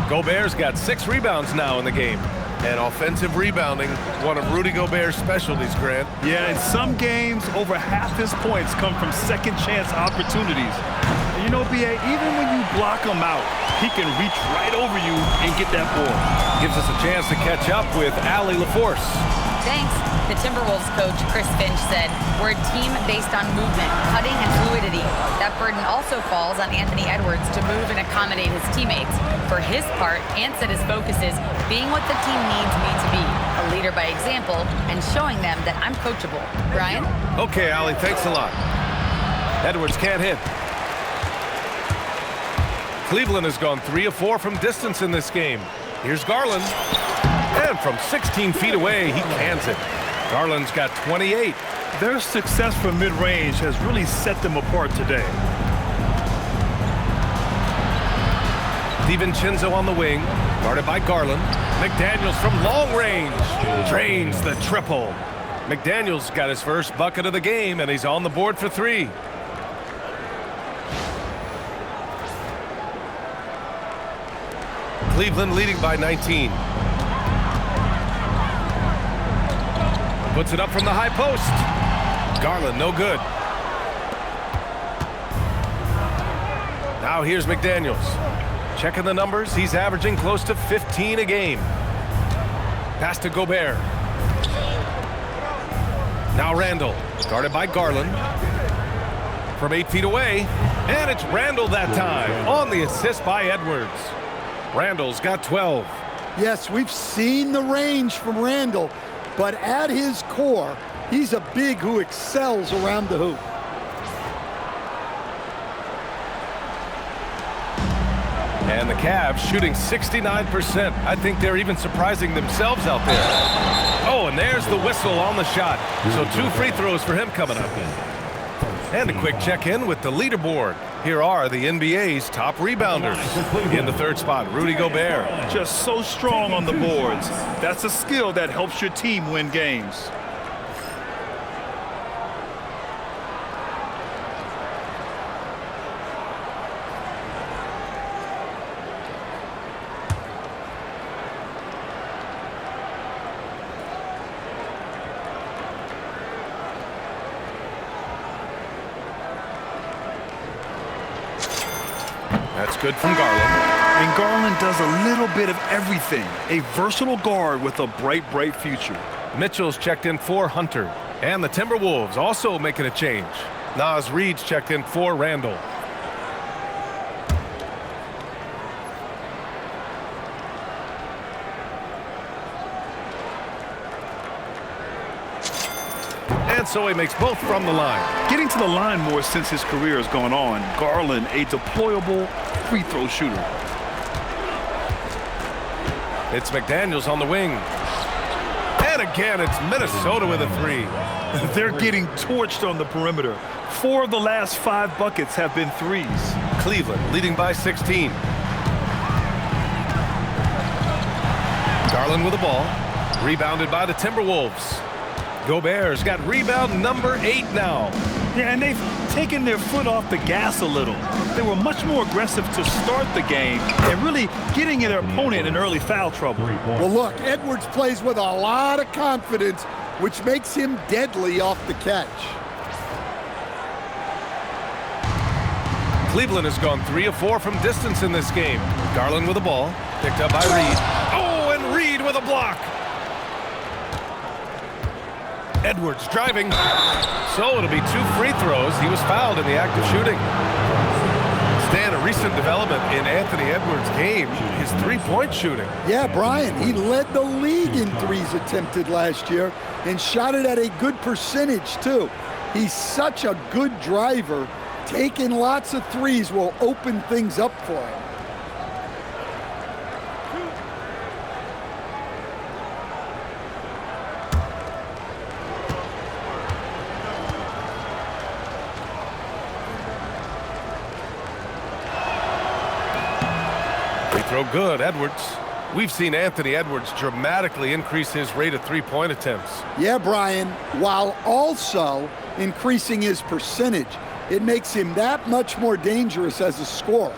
[SPEAKER 5] Gobert's got 6 rebounds now in the game. And offensive rebounding, one of Rudy Gobert's specialties, Grant.
[SPEAKER 6] Yeah, in some games, over half his points come from second chance opportunities. And you know, B.A., even when you block him out, he can reach right over you and get that ball.
[SPEAKER 5] Gives us a chance to catch up with Allie LaForce.
[SPEAKER 8] Thanks. The Timberwolves coach, Chris Finch, said, "We're a team based on movement, cutting, and fluidity. That burden also falls on Anthony Edwards to move and accommodate his teammates. For his part, Ant said his focus is being what the team needs me to be, a leader by example, and showing them that I'm coachable." Brian?
[SPEAKER 5] Okay, Allie, thanks a lot. Edwards can't hit. Cleveland has gone 3 of 4 from distance in this game. Here's Garland. And from 16 feet away, he cans it. Garland's got 28.
[SPEAKER 6] Their success from mid-range has really set them apart today.
[SPEAKER 5] DiVincenzo on the wing, guarded by Garland. McDaniels from long range, drains the triple. McDaniels got his first bucket of the game, and he's on the board for 3. Cleveland leading by 19. Puts it up from the high post. Garland, no good. Now here's McDaniels. Checking the numbers, he's averaging close to 15 a game. Pass to Gobert. Now Randall, guarded by Garland. From 8 feet away, and it's Randall that time on the assist by Edwards. Randall's got 12.
[SPEAKER 7] Yes, we've seen the range from Randall, but at his core, he's a big who excels around the hoop.
[SPEAKER 5] And the Cavs shooting 69%. I think they're even surprising themselves out there. Oh, and there's the whistle on the shot. So 2 free throws for him coming up. And a quick check-in with the leaderboard. Here are the NBA's top rebounders. In the 3rd spot, Rudy Gobert.
[SPEAKER 6] Just so strong on the boards. That's a skill that helps your team win games.
[SPEAKER 5] That's good from Garland.
[SPEAKER 6] And Garland does a little bit of everything. A versatile guard with a bright, bright future.
[SPEAKER 5] Mitchell's checked in for Hunter. And the Timberwolves also making a change. Naz Reid's checked in for Randall. And so he makes both from the line.
[SPEAKER 6] Getting to the line more since his career has gone on. Garland, a deployable free throw shooter.
[SPEAKER 5] It's McDaniels on the wing. And again, it's Minnesota with a three.
[SPEAKER 6] They're getting torched on the perimeter. 4 of the last 5 buckets have been threes.
[SPEAKER 5] Cleveland leading by 16. Garland with the ball. Rebounded by the Timberwolves. Gobert's got rebound number 8 now.
[SPEAKER 6] Yeah, and they've taken their foot off the gas a little. They were much more aggressive to start the game and really getting their opponent in early foul trouble.
[SPEAKER 7] Well, look, Edwards plays with a lot of confidence, which makes him deadly off the catch.
[SPEAKER 5] Cleveland has gone 3 of 4 from distance in this game. Garland with the ball. Picked up by Reid. Oh, and Reid with a block. Edwards driving. So it'll be 2 free throws. He was fouled in the act of shooting. Stan, a recent development in Anthony Edwards' game, his three-point shooting.
[SPEAKER 7] Yeah, Brian, he led the league in threes attempted last year and shot it at a good percentage, too. He's such a good driver. Taking lots of threes will open things up for him.
[SPEAKER 5] Throw good, Edwards. We've seen Anthony Edwards dramatically increase his rate of three-point attempts.
[SPEAKER 7] Yeah, Brian, while also increasing his percentage, it makes him that much more dangerous as a scorer.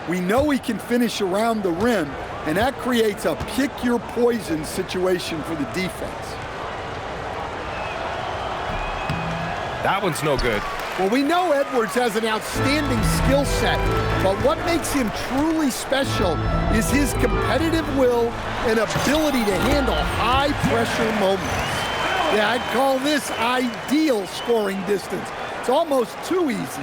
[SPEAKER 7] We know he can finish around the rim, and that creates a pick-your-poison situation for the defense.
[SPEAKER 5] That one's no good.
[SPEAKER 7] Well, we know Edwards has an outstanding skill set, but what makes him truly special is his competitive will and ability to handle high-pressure moments. Yeah, I'd call this ideal scoring distance. It's almost too easy.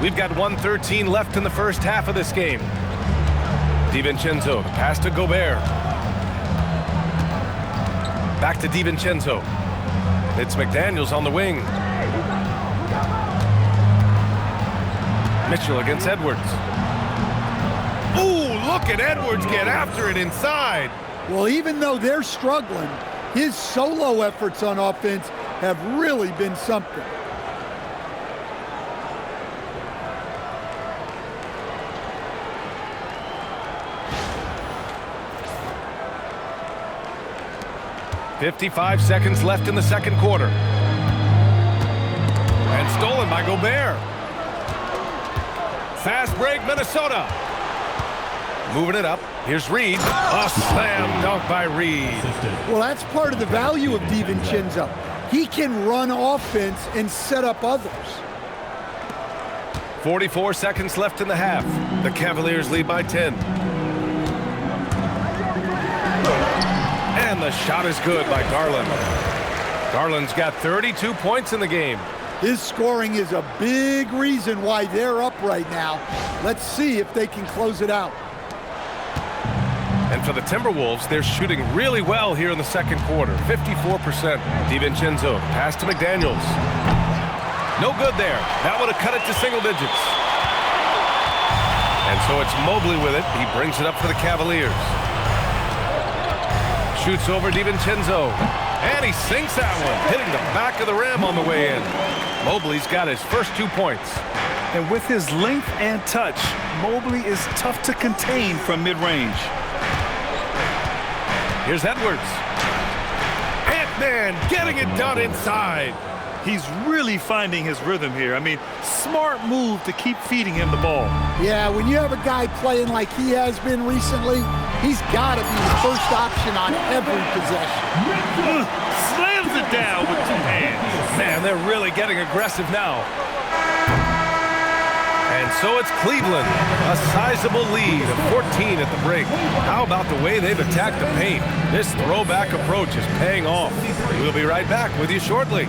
[SPEAKER 5] We've got 1:13 left in the first half of this game. DiVincenzo, pass to Gobert. Back to DiVincenzo. It's McDaniels on the wing. Mitchell against Edwards. Ooh, look at Edwards get after it inside.
[SPEAKER 7] Well, even though they're struggling, his solo efforts on offense have really been something.
[SPEAKER 5] .55 seconds left in the second quarter. And stolen by Gobert. Fast break, Minnesota. Moving it up. Here's Reid. A slam dunk by Reid.
[SPEAKER 7] Well, that's part of the value of DiVincenzo. He can run offense and set up others.
[SPEAKER 5] 44 seconds left in the half. The Cavaliers lead by 10. And the shot is good by Garland. Garland's got 32 points in the game.
[SPEAKER 7] His scoring is a big reason why they're up right now. Let's see if they can close it out.
[SPEAKER 5] And for the Timberwolves, they're shooting really well here in the second quarter, 54%. DiVincenzo, pass to McDaniels. No good there. That would have cut it to single digits. And so it's Mobley with it. He brings it up for the Cavaliers. Shoots over DiVincenzo. And he sinks that one, hitting the back of the rim on the way in. Mobley's got his first 2 points.
[SPEAKER 6] And with his length and touch, Mobley is tough to contain from mid-range.
[SPEAKER 5] Here's Edwards. Ant-Man getting it done inside.
[SPEAKER 6] He's really finding his rhythm here. I mean, smart move to keep feeding him the ball.
[SPEAKER 7] Yeah, when you have a guy playing like he has been recently, he's got to be the first option on every possession.
[SPEAKER 6] Slams it down with 2 hands.
[SPEAKER 5] Man, they're really getting aggressive now. And so it's Cleveland, a sizable lead of 14 at the break. How about the way they've attacked the paint? This throwback approach is paying off. We'll be right back with you shortly.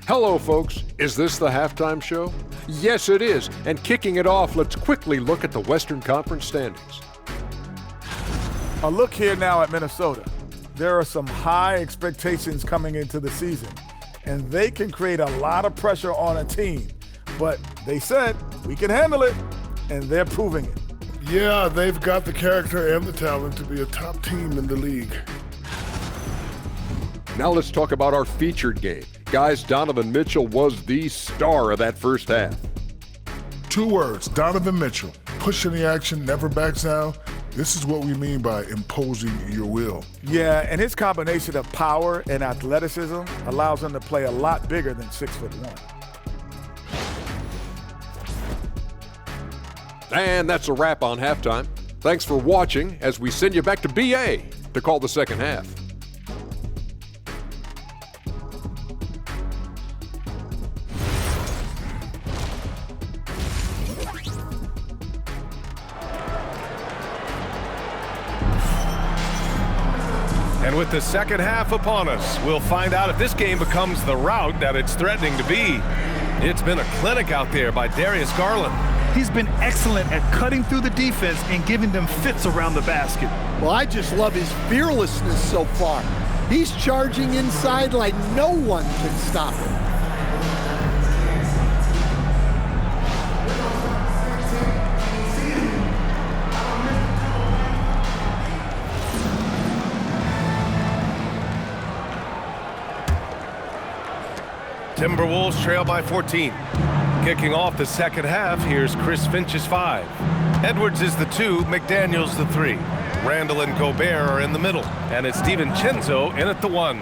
[SPEAKER 9] Hello, folks. Is this the halftime show? Yes, it is. And kicking it off, let's quickly look at the Western Conference standings.
[SPEAKER 10] A look here now at Minnesota. There are some high expectations coming into the season, and they can create a lot of pressure on a team. But they said, we can handle it, and they're proving it.
[SPEAKER 11] Yeah, they've got the character and the talent to be a top team in the league.
[SPEAKER 9] Now let's talk about our featured game. Guys, Donovan Mitchell was the star of that first half.
[SPEAKER 11] 2 words, Donovan Mitchell. Pushing the action, never backs down. This is what we mean by imposing your will.
[SPEAKER 10] Yeah, and his combination of power and athleticism allows him to play a lot bigger than 6'1".
[SPEAKER 9] And that's a wrap on halftime. Thanks for watching as we send you back to BA to call the second half.
[SPEAKER 5] And with the second half upon us, we'll find out if this game becomes the rout that it's threatening to be. It's been a clinic out there by Darius Garland.
[SPEAKER 6] He's been excellent at cutting through the defense and giving them fits around the basket.
[SPEAKER 7] Well, I just love his fearlessness so far. He's charging inside like no one can stop him.
[SPEAKER 5] Timberwolves trail by 14. Kicking off the second half, here's Chris Finch's 5. Edwards is the 2, McDaniels the 3. Randall and Gobert are in the middle, and it's DiVincenzo in at the 1.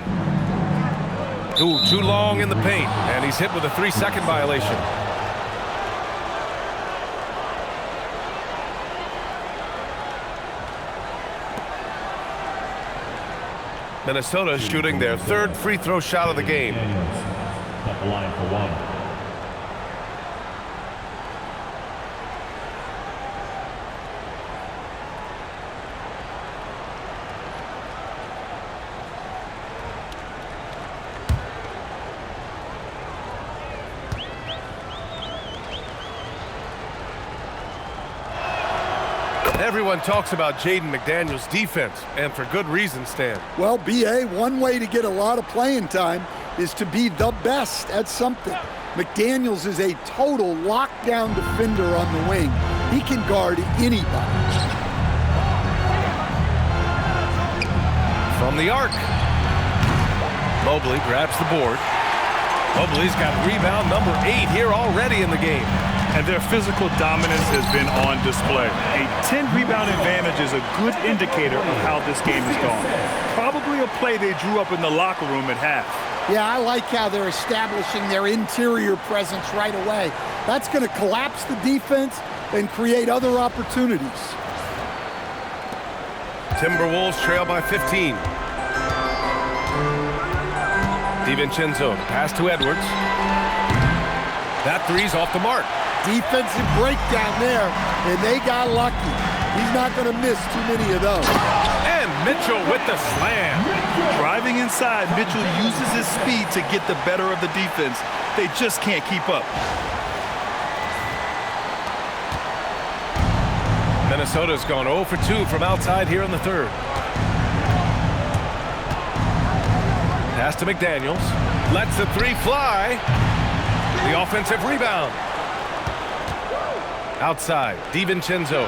[SPEAKER 5] Ooh, too long in the paint, and he's hit with a 3-second violation. Minnesota shooting their 3rd free throw shot of the game.
[SPEAKER 4] At the line for 1.
[SPEAKER 5] Everyone talks about Jaden McDaniels' defense, and for good reason, Stan.
[SPEAKER 7] Well, BA, one way to get a lot of playing time is to be the best at something. McDaniels is a total lockdown defender on the wing. He can guard anybody.
[SPEAKER 5] From the arc. Mobley grabs the board. Mobley's got rebound number 8 here already in the game.
[SPEAKER 6] And their physical dominance has been on display. A 10-rebound advantage is a good indicator of how this game has gone. Probably a play they drew up in the locker room at half.
[SPEAKER 7] Yeah, I like how they're establishing their interior presence right away. That's going to collapse the defense and create other opportunities.
[SPEAKER 5] Timberwolves trail by 15. DiVincenzo, pass to Edwards. That 3's off the mark.
[SPEAKER 7] Defensive breakdown there, and they got lucky. He's not going to miss too many of those.
[SPEAKER 5] And Mitchell with the slam.
[SPEAKER 6] Driving inside, Mitchell uses his speed to get the better of the defense. They just can't keep up.
[SPEAKER 5] Minnesota's gone 0 for 2 from outside here in the 3rd. Pass to McDaniels. Lets the 3 fly. The offensive rebound. Outside, DiVincenzo.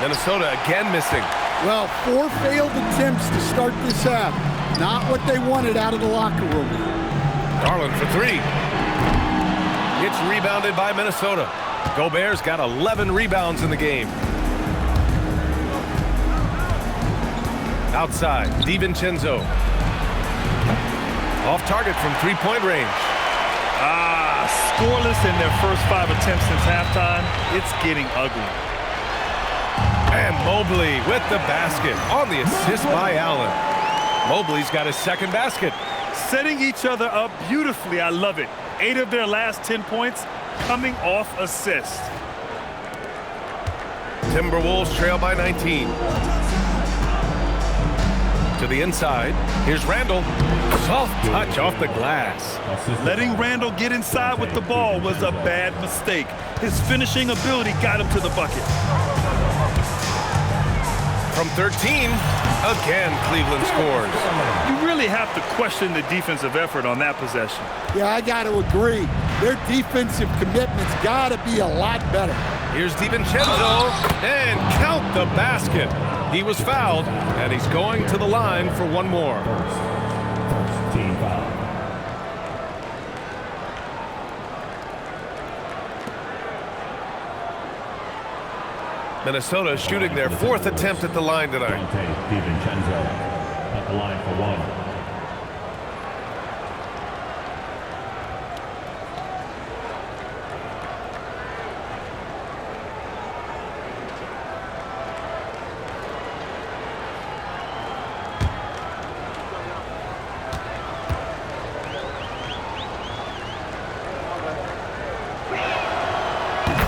[SPEAKER 5] Minnesota again missing.
[SPEAKER 7] Well, 4 failed attempts to start this half. Not what they wanted out of the locker room.
[SPEAKER 5] Garland for 3. It's rebounded by Minnesota. Gobert's got 11 rebounds in the game. Outside, DiVincenzo. Off target from three-point range.
[SPEAKER 6] Scoreless in their first 5 attempts since halftime. It's getting ugly.
[SPEAKER 5] And Mobley with the basket on the assist by Allen. Mobley's got his second basket.
[SPEAKER 6] Setting each other up beautifully. I love it. 8 of their last 10 points coming off assists.
[SPEAKER 5] Timberwolves trail by 19. To the inside. Here's Randall. Soft touch off the glass.
[SPEAKER 6] Letting Randall get inside with the ball was a bad mistake. His finishing ability got him to the bucket.
[SPEAKER 5] From 13, again, Cleveland scores.
[SPEAKER 6] You really have to question the defensive effort on that possession.
[SPEAKER 7] Yeah, I got to agree. Their defensive commitment's got to be a lot better.
[SPEAKER 5] Here's DiVincenzo, and count the basket. He was fouled, and he's going to the line for one more.
[SPEAKER 4] First team foul.
[SPEAKER 5] Minnesota shooting their 4th attempt at the line tonight.
[SPEAKER 4] DiVincenzo at the line for one.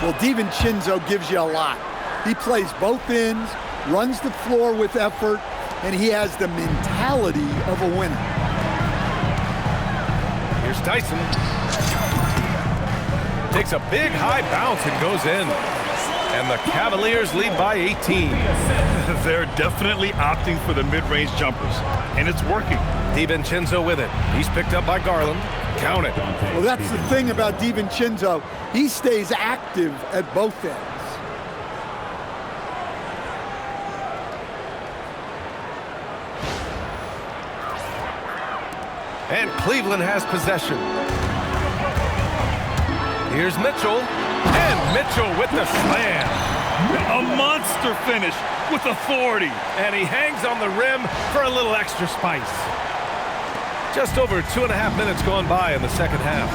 [SPEAKER 7] Well, DiVincenzo gives you a lot. He plays both ends, runs the floor with effort, and he has the mentality of a winner.
[SPEAKER 5] Here's Tyson. Takes a big high bounce and goes in. And the Cavaliers lead by 18.
[SPEAKER 6] They're definitely opting for the mid-range jumpers, and it's working.
[SPEAKER 5] DiVincenzo with it. He's picked up by Garland. Count it.
[SPEAKER 7] Well, that's the thing about DiVincenzo. He stays active at both ends.
[SPEAKER 5] And Cleveland has possession. Here's Mitchell. And Mitchell with the slam.
[SPEAKER 6] A monster finish with authority.
[SPEAKER 5] And he hangs on the rim for a little extra spice. Just over 2.5 minutes gone by in the second half.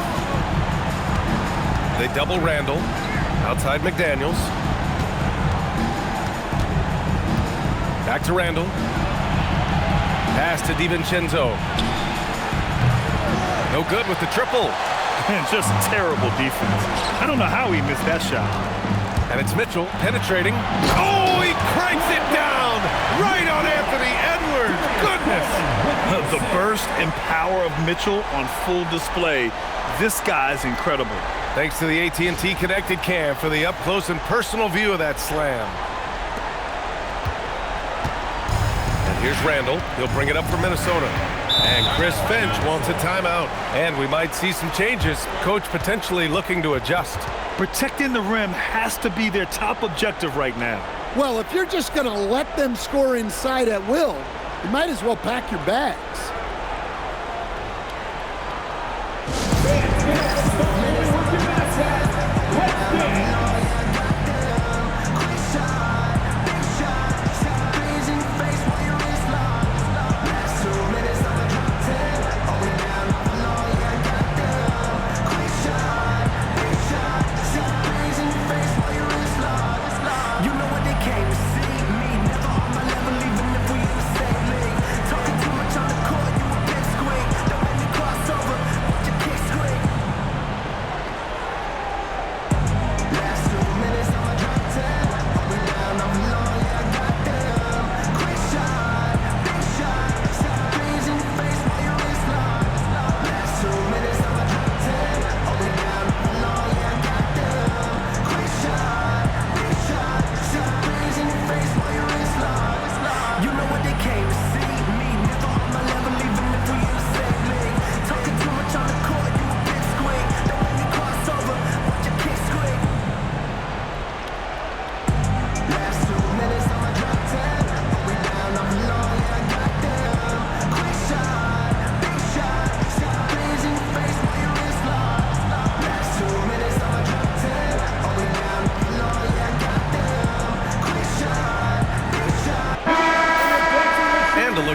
[SPEAKER 5] They double Randall. Outside McDaniels. Back to Randall. Pass to DiVincenzo. No good with the triple.
[SPEAKER 6] And just terrible defense. I don't know how he missed that shot.
[SPEAKER 5] And it's Mitchell penetrating. Oh, he cranks it down right on Anthony Edwards. Goodness.
[SPEAKER 6] The burst and power of Mitchell on full display. This guy's incredible.
[SPEAKER 5] Thanks to the AT&T Connected Cam for the up-close and personal view of that slam. And here's Randall. He'll bring it up for Minnesota. And Chris Finch wants a timeout. And we might see some changes. Coach potentially looking to adjust.
[SPEAKER 6] Protecting the rim has to be their top objective right now.
[SPEAKER 7] Well, if you're just going to let them score inside at will, you might as well pack your bags.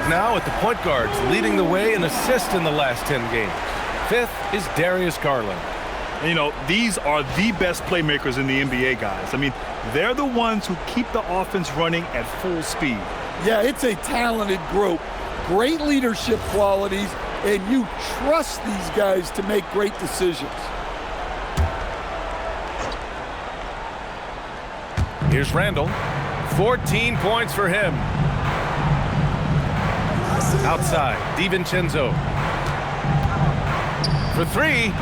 [SPEAKER 5] look now at the point guards leading the way in assists in the last 10 games. 5th is Darius Garland.
[SPEAKER 6] And, you know, these are the best playmakers in the NBA, guys. I mean, they're the ones who keep the offense running at full speed.
[SPEAKER 7] Yeah, it's a talented group. Great leadership qualities, and you trust these guys to make great decisions.
[SPEAKER 5] Here's Randall. 14 points for him. Outside, DiVincenzo. For 3.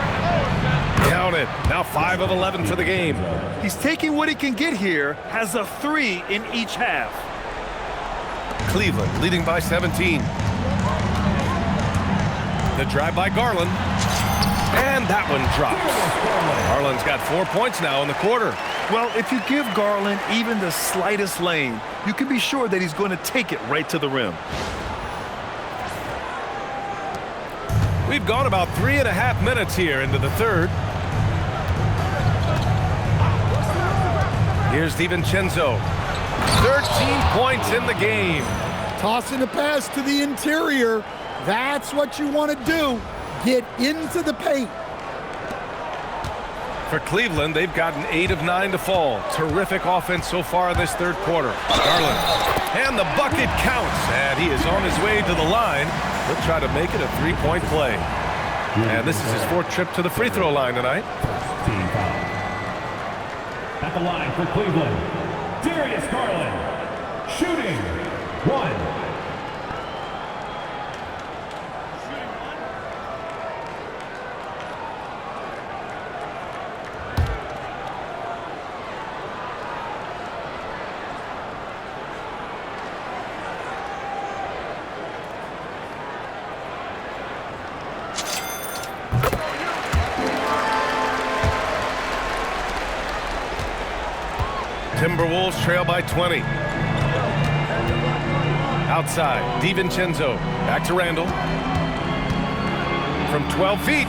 [SPEAKER 5] Count it. Now 5 of 11 for the game.
[SPEAKER 6] He's taking what he can get here, has a 3 in each half.
[SPEAKER 5] Cleveland leading by 17. The drive by Garland. And that one drops. Garland's got 4 points now in the quarter.
[SPEAKER 6] Well, if you give Garland even the slightest lane, you can be sure that he's going to take it right to the rim.
[SPEAKER 5] We've gone about 3.5 minutes here into the third. Here's DiVincenzo. 13 points in the game.
[SPEAKER 7] Tossing a pass to the interior. That's what you want to do. Get into the paint.
[SPEAKER 5] For Cleveland, they've gotten 8 of 9 to fall. Terrific offense so far in this third quarter. Garland. And the bucket counts. And he is on his way to the line. He'll try to make it a 3-point play. And this is his 4th trip to the free throw line tonight.
[SPEAKER 4] Team foul. At the line for Cleveland, Darius Garland. Shooting 1.
[SPEAKER 5] Timberwolves trail by 20. Outside, DiVincenzo. Back to Randall. From 12 feet.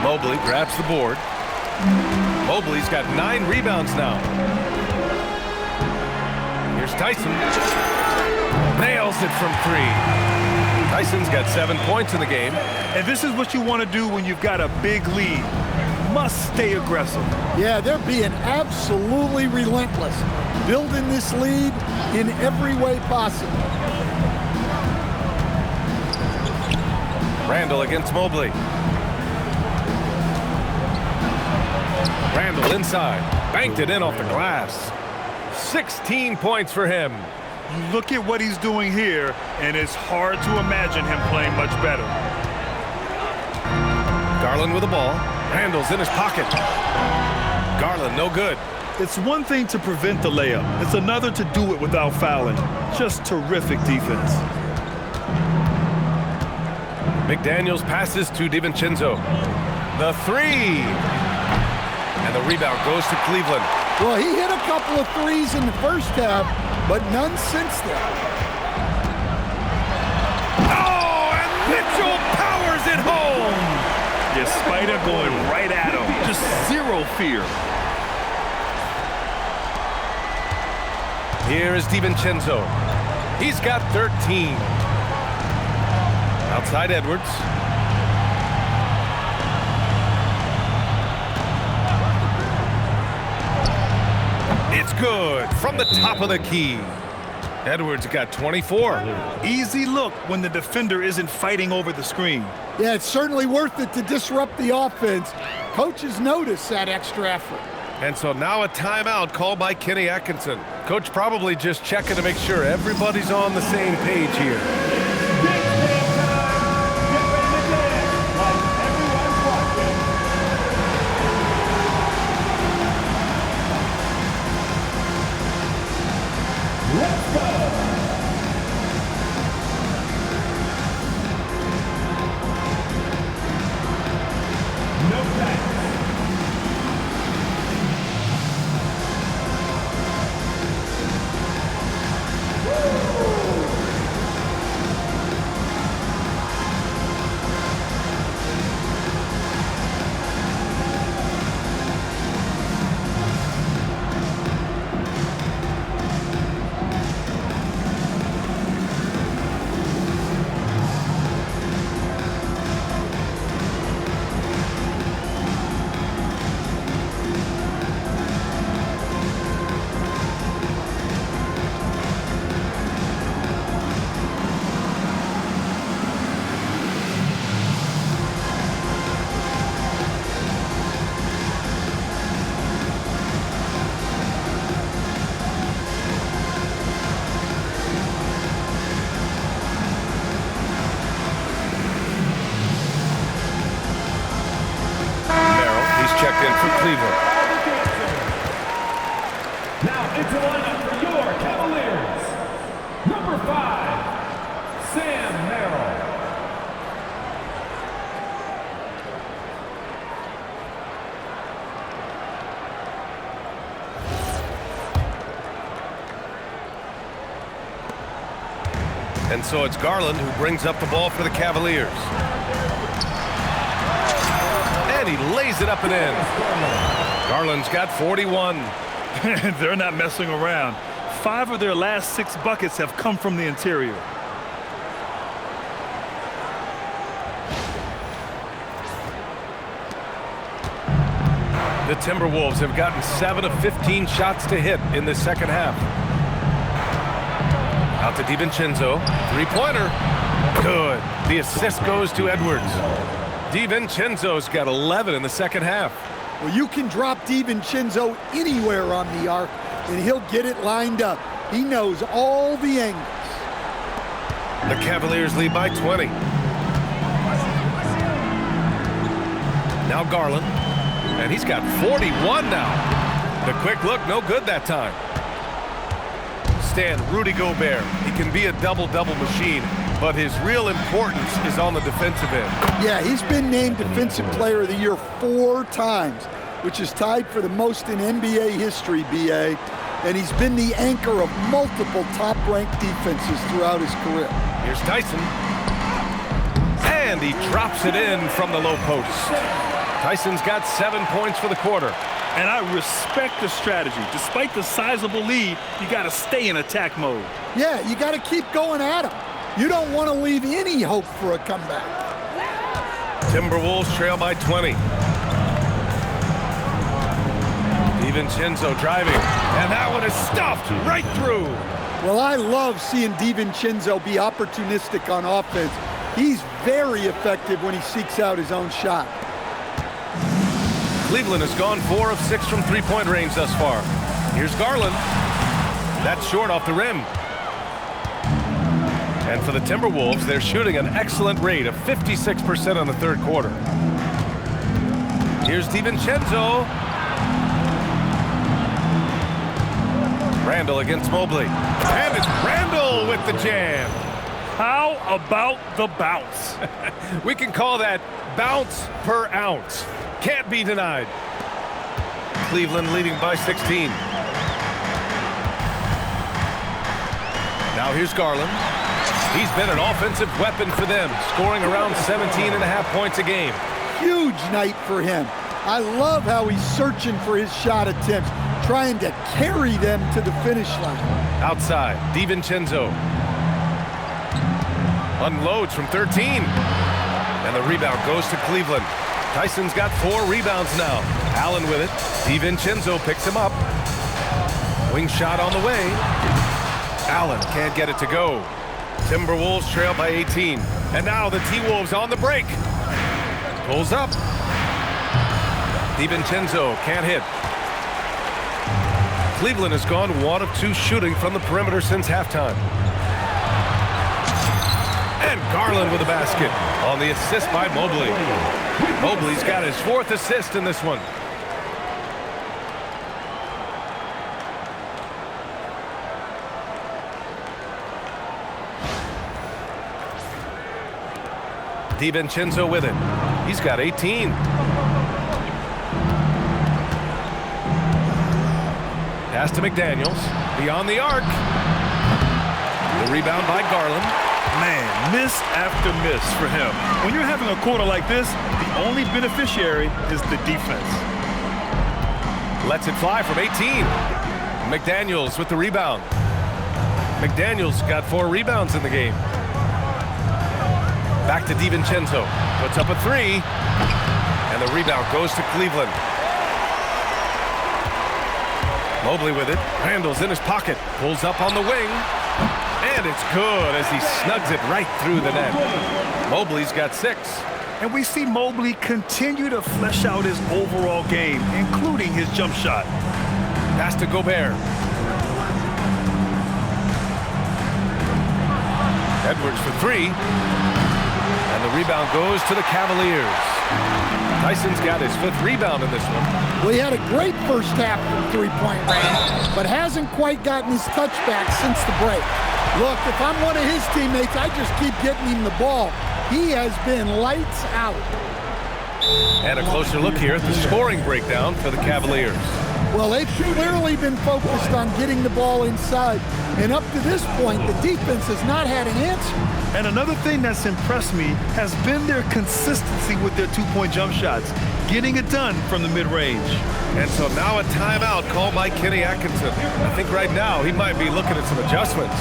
[SPEAKER 5] Mobley grabs the board. Mobley's got 9 rebounds now. Here's Tyson. Nails it from 3. Tyson's got 7 points in the game.
[SPEAKER 6] And this is what you want to do when you've got a big lead. Must stay aggressive.
[SPEAKER 7] Yeah, they're being absolutely relentless, building this lead in every way possible.
[SPEAKER 5] Randall against Mobley. Randall inside. Banked it in off the glass. 16 points for him.
[SPEAKER 6] You look at what he's doing here, and it's hard to imagine him playing much better.
[SPEAKER 5] Garland with the ball. Randall's in his pocket. Garland, no good.
[SPEAKER 6] It's one thing to prevent the layup. It's another to do it without fouling. Just terrific defense.
[SPEAKER 5] McDaniels passes to DiVincenzo. The 3. And the rebound goes to Cleveland.
[SPEAKER 7] Well, he hit a couple of threes in the first half, but none since then.
[SPEAKER 5] Oh, and Mitchell powers it home.
[SPEAKER 6] Yeah, Spider going right at him. Just zero fear.
[SPEAKER 5] Here is DiVincenzo. He's got 13. Outside Edwards. It's good from the top of the key. Edwards got 24.
[SPEAKER 6] Easy look when the defender isn't fighting over the screen.
[SPEAKER 7] Yeah, it's certainly worth it to disrupt the offense. Coaches notice that extra effort.
[SPEAKER 5] And so now a timeout called by Kenny Atkinson. Coach probably just checking to make sure everybody's on the same page here.
[SPEAKER 4] Let's go! No thanks. Number 5, Sam Merrill.
[SPEAKER 5] And so it's Garland who brings up the ball for the Cavaliers. And he lays it up and in. Garland's got 41.
[SPEAKER 6] They're not messing around. 5 of their last 6 buckets have come from the interior.
[SPEAKER 5] The Timberwolves have gotten 7 of 15 shots to hit in the second half. Out to DiVincenzo. Three-pointer. Good. The assist goes to Edwards. DiVincenzo's got 11 in the second half.
[SPEAKER 7] Well, you can drop DiVincenzo anywhere on the arc, and he'll get it lined up. He knows all the angles.
[SPEAKER 5] The Cavaliers lead by 20. Now Garland. And he's got 41 now. The quick look, no good that time. Stand Rudy Gobert. He can be a double-double machine, but his real importance is on the defensive end.
[SPEAKER 7] Yeah, he's been named Defensive Player of the Year 4 times, which is tied for the most in NBA history, BA. And he's been the anchor of multiple top-ranked defenses throughout his career.
[SPEAKER 5] Here's Tyson. And he drops it in from the low post. Tyson's got 7 points for the quarter.
[SPEAKER 6] And I respect the strategy. Despite the sizable lead, you got to stay in attack mode.
[SPEAKER 7] Yeah, you got to keep going at him. You don't want to leave any hope for a comeback.
[SPEAKER 5] Timberwolves trail by 20. DiVincenzo driving, and that one is stuffed right through.
[SPEAKER 7] Well, I love seeing DiVincenzo be opportunistic on offense. He's very effective when he seeks out his own shot.
[SPEAKER 5] Cleveland has gone 4 of 6 from three-point range thus far. Here's Garland. That's short off the rim. And for the Timberwolves, they're shooting an excellent rate of 56% on the third quarter. Here's DiVincenzo. Randall against Mobley. And it's Randall with the jam.
[SPEAKER 6] How about the bounce?
[SPEAKER 5] We can call that bounce per ounce. Can't be denied. Cleveland leading by 16. Now here's Garland. He's been an offensive weapon for them, scoring around 17.5 points a game.
[SPEAKER 7] Huge night for him. I love how he's searching for his shot attempts, trying to carry them to the finish line.
[SPEAKER 5] Outside, DiVincenzo unloads from 13. And the rebound goes to Cleveland. Tyson's got 4 rebounds now. Allen with it. DiVincenzo picks him up. Wing shot on the way. Allen can't get it to go. Timberwolves trail by 18. And now the T-Wolves on the break. Pulls up. DiVincenzo can't hit. Cleveland has gone 1 of 2 shooting from the perimeter since halftime. And Garland with a basket on the assist by Mobley. Mobley's got his 4th assist in this one. DiVincenzo with it. He's got 18. Pass to McDaniels. Beyond the arc. The rebound by Garland.
[SPEAKER 6] Man, miss after miss for him. When you're having a quarter like this, the only beneficiary is the defense.
[SPEAKER 5] Lets it fly from 18. McDaniels with the rebound. McDaniels got 4 rebounds in the game. Back to DiVincenzo. Puts up a 3. And the rebound goes to Cleveland. Mobley with it. Randall's in his pocket. Pulls up on the wing. And it's good as he snugs it right through the net. Mobley's got 6.
[SPEAKER 6] And we see Mobley continue to flesh out his overall game, including his jump shot.
[SPEAKER 5] Pass to Gobert. Edwards for 3. And the rebound goes to the Cavaliers. Tyson's got his 5th rebound in this one.
[SPEAKER 7] Well, he had a great first half from three-point range, but hasn't quite gotten his touchback since the break. Look, if I'm one of his teammates, I just keep getting him the ball. He has been lights out.
[SPEAKER 5] And a closer look here at the scoring breakdown for the Cavaliers.
[SPEAKER 7] Well, they've clearly been focused on getting the ball inside. And up to this point, the defense has not had an answer.
[SPEAKER 6] And another thing that's impressed me has been their consistency with their two-point jump shots, getting it done from the mid-range.
[SPEAKER 5] And so now a timeout called by Kenny Atkinson. I think right now he might be looking at some adjustments.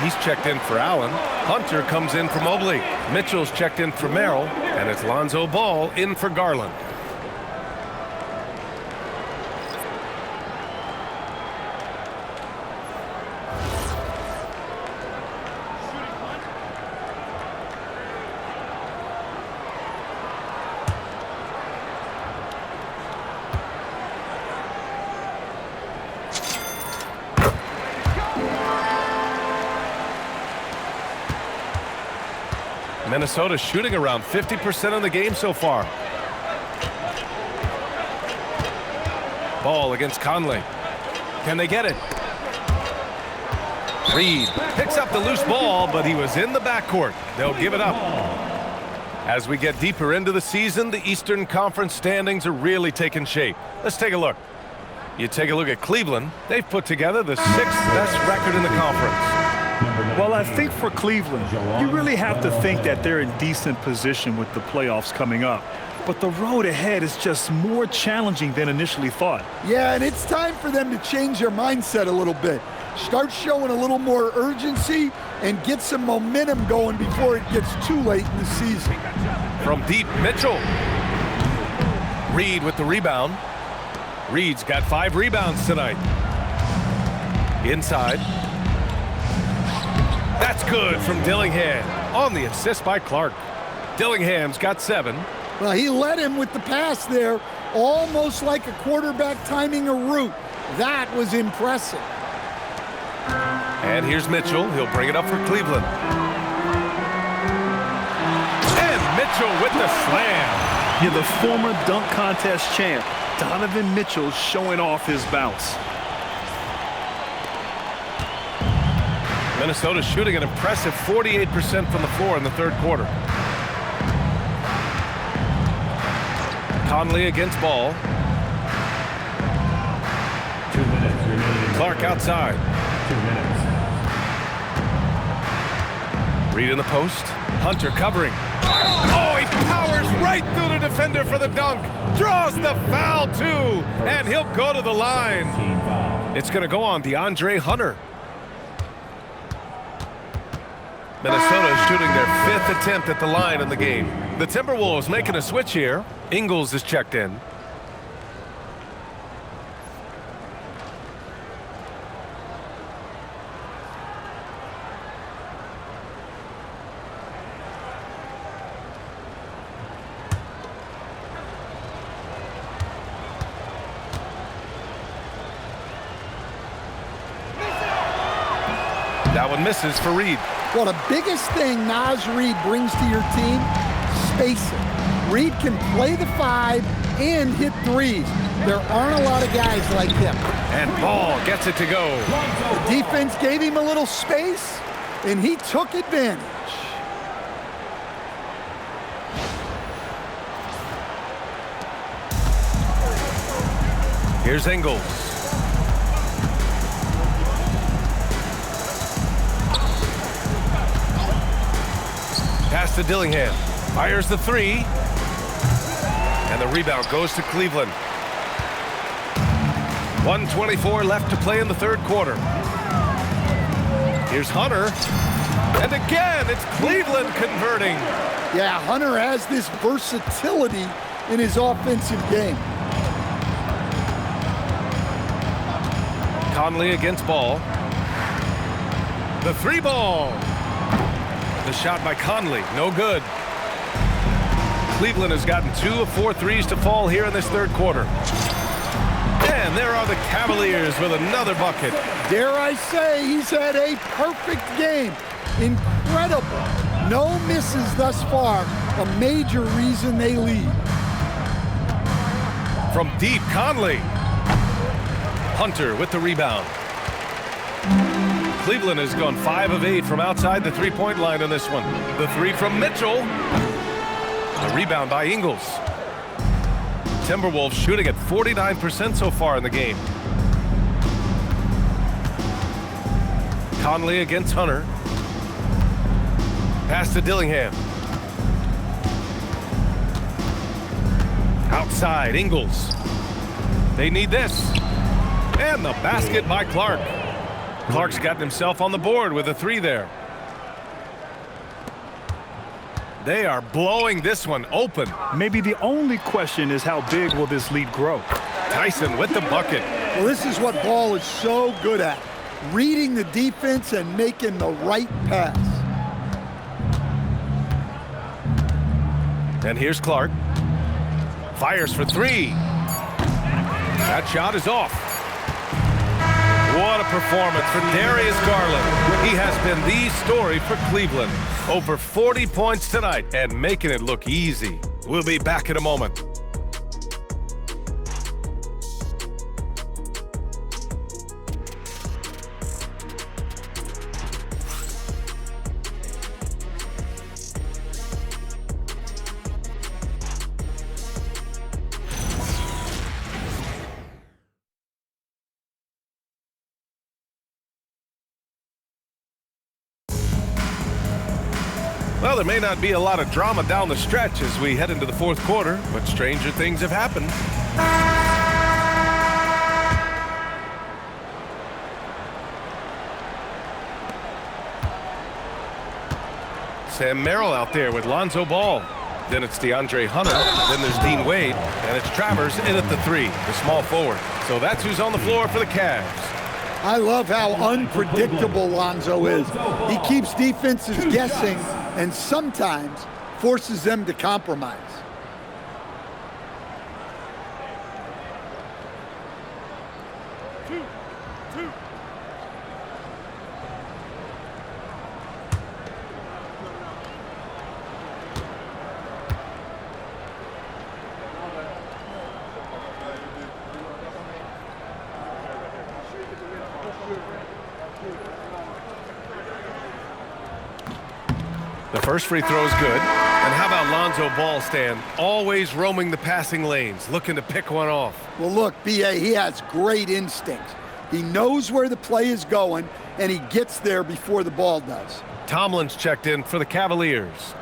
[SPEAKER 5] He's checked in for Allen. Hunter comes in for Mobley. Mitchell's checked in for Merrill. And it's Lonzo Ball in for Garland. Minnesota shooting around 50% of the game so far. Ball against Conley. Can they get it? Reed picks up the loose ball, but he was in the backcourt. They'll give it up. As we get deeper into the season, the Eastern Conference standings are really taking shape. Let's take a look. You take a look at Cleveland. They've put together the 6th best record in the conference.
[SPEAKER 6] Well, I think for Cleveland, you really have to think that they're in decent position with the playoffs coming up. But the road ahead is just more challenging than initially thought.
[SPEAKER 7] Yeah, and it's time for them to change their mindset a little bit. Start showing a little more urgency and get some momentum going before it gets too late in the season.
[SPEAKER 5] From deep, Mitchell. Reed with the rebound. Reed's got 5 rebounds tonight. Inside. That's good from Dillingham on the assist by Clark. Dillingham's got 7.
[SPEAKER 7] Well, he led him with the pass there, almost like a quarterback timing a route. That was impressive.
[SPEAKER 5] And here's Mitchell. He'll bring it up for Cleveland. And Mitchell with the slam.
[SPEAKER 6] Yeah, the former dunk contest champ, Donovan Mitchell, showing off his bounce.
[SPEAKER 5] Minnesota shooting an impressive 48% from the floor in the third quarter. Conley against Ball.
[SPEAKER 4] 2 minutes remaining.
[SPEAKER 5] Clark outside.
[SPEAKER 4] 2 minutes.
[SPEAKER 5] Reed in the post. Hunter covering. Oh, he powers right through the defender for the dunk. Draws the foul, too. And he'll go to the line. It's going to go on DeAndre Hunter. Minnesota is shooting their 5th attempt at the line in the game. The Timberwolves making a switch here. Ingles is checked in. That one misses for Reed.
[SPEAKER 7] Well, the biggest thing Naz Reid brings to your team, spacing. Reed can play the 5 and hit threes. There aren't a lot of guys like him.
[SPEAKER 5] And Ball gets it to go.
[SPEAKER 7] The defense gave him a little space, and he took advantage.
[SPEAKER 5] Here's Ingles. Pass to Dillingham. Fires the three. And the rebound goes to Cleveland. 1:24 left to play in the third quarter. Here's Hunter. And again, it's Cleveland converting.
[SPEAKER 7] Yeah, Hunter has this versatility in his offensive game.
[SPEAKER 5] Conley against Ball. The three ball. The shot by Conley, no good. Cleveland has gotten 2 of 4 threes to fall here in this third quarter. And there are the Cavaliers with another bucket.
[SPEAKER 7] Dare I say, he's had a perfect game. Incredible. No misses thus far. A major reason they lead.
[SPEAKER 5] From deep, Conley. Hunter with the rebound. Cleveland has gone 5 of 8 from outside the three-point line on this one. The three from Mitchell. The rebound by Ingles. Timberwolves shooting at 49% so far in the game. Conley against Hunter. Pass to Dillingham. Outside, Ingles. They need this. And the basket by Clark. Clark's gotten himself on the board with a three there. They are blowing this one open.
[SPEAKER 6] Maybe the only question is how big will this lead grow?
[SPEAKER 5] Tyson with the bucket.
[SPEAKER 7] Well, this is what Ball is so good at. Reading the defense and making the right pass.
[SPEAKER 5] And here's Clark. Fires for three. That shot is off. What a performance for Darius Garland. He has been the story for Cleveland. Over 40 points tonight and making it look easy. We'll be back in a moment. Well, there may not be a lot of drama down the stretch as we head into the fourth quarter, but stranger things have happened. Sam Merrill out there with Lonzo Ball. Then it's DeAndre Hunter. Then there's Dean Wade. And it's Travers in at the three, the small forward. So that's who's on the floor for the Cavs.
[SPEAKER 7] I love how unpredictable Lonzo is. He keeps defenses guessing and sometimes forces them to compromise.
[SPEAKER 5] The first free throw is good. And how about Lonzo Ball, Stan? Always roaming the passing lanes, looking to pick one off.
[SPEAKER 7] Well, look, B.A., he has great instincts. He knows where the play is going, and he gets there before the ball does.
[SPEAKER 5] Tomlin's checked in for the Cavaliers.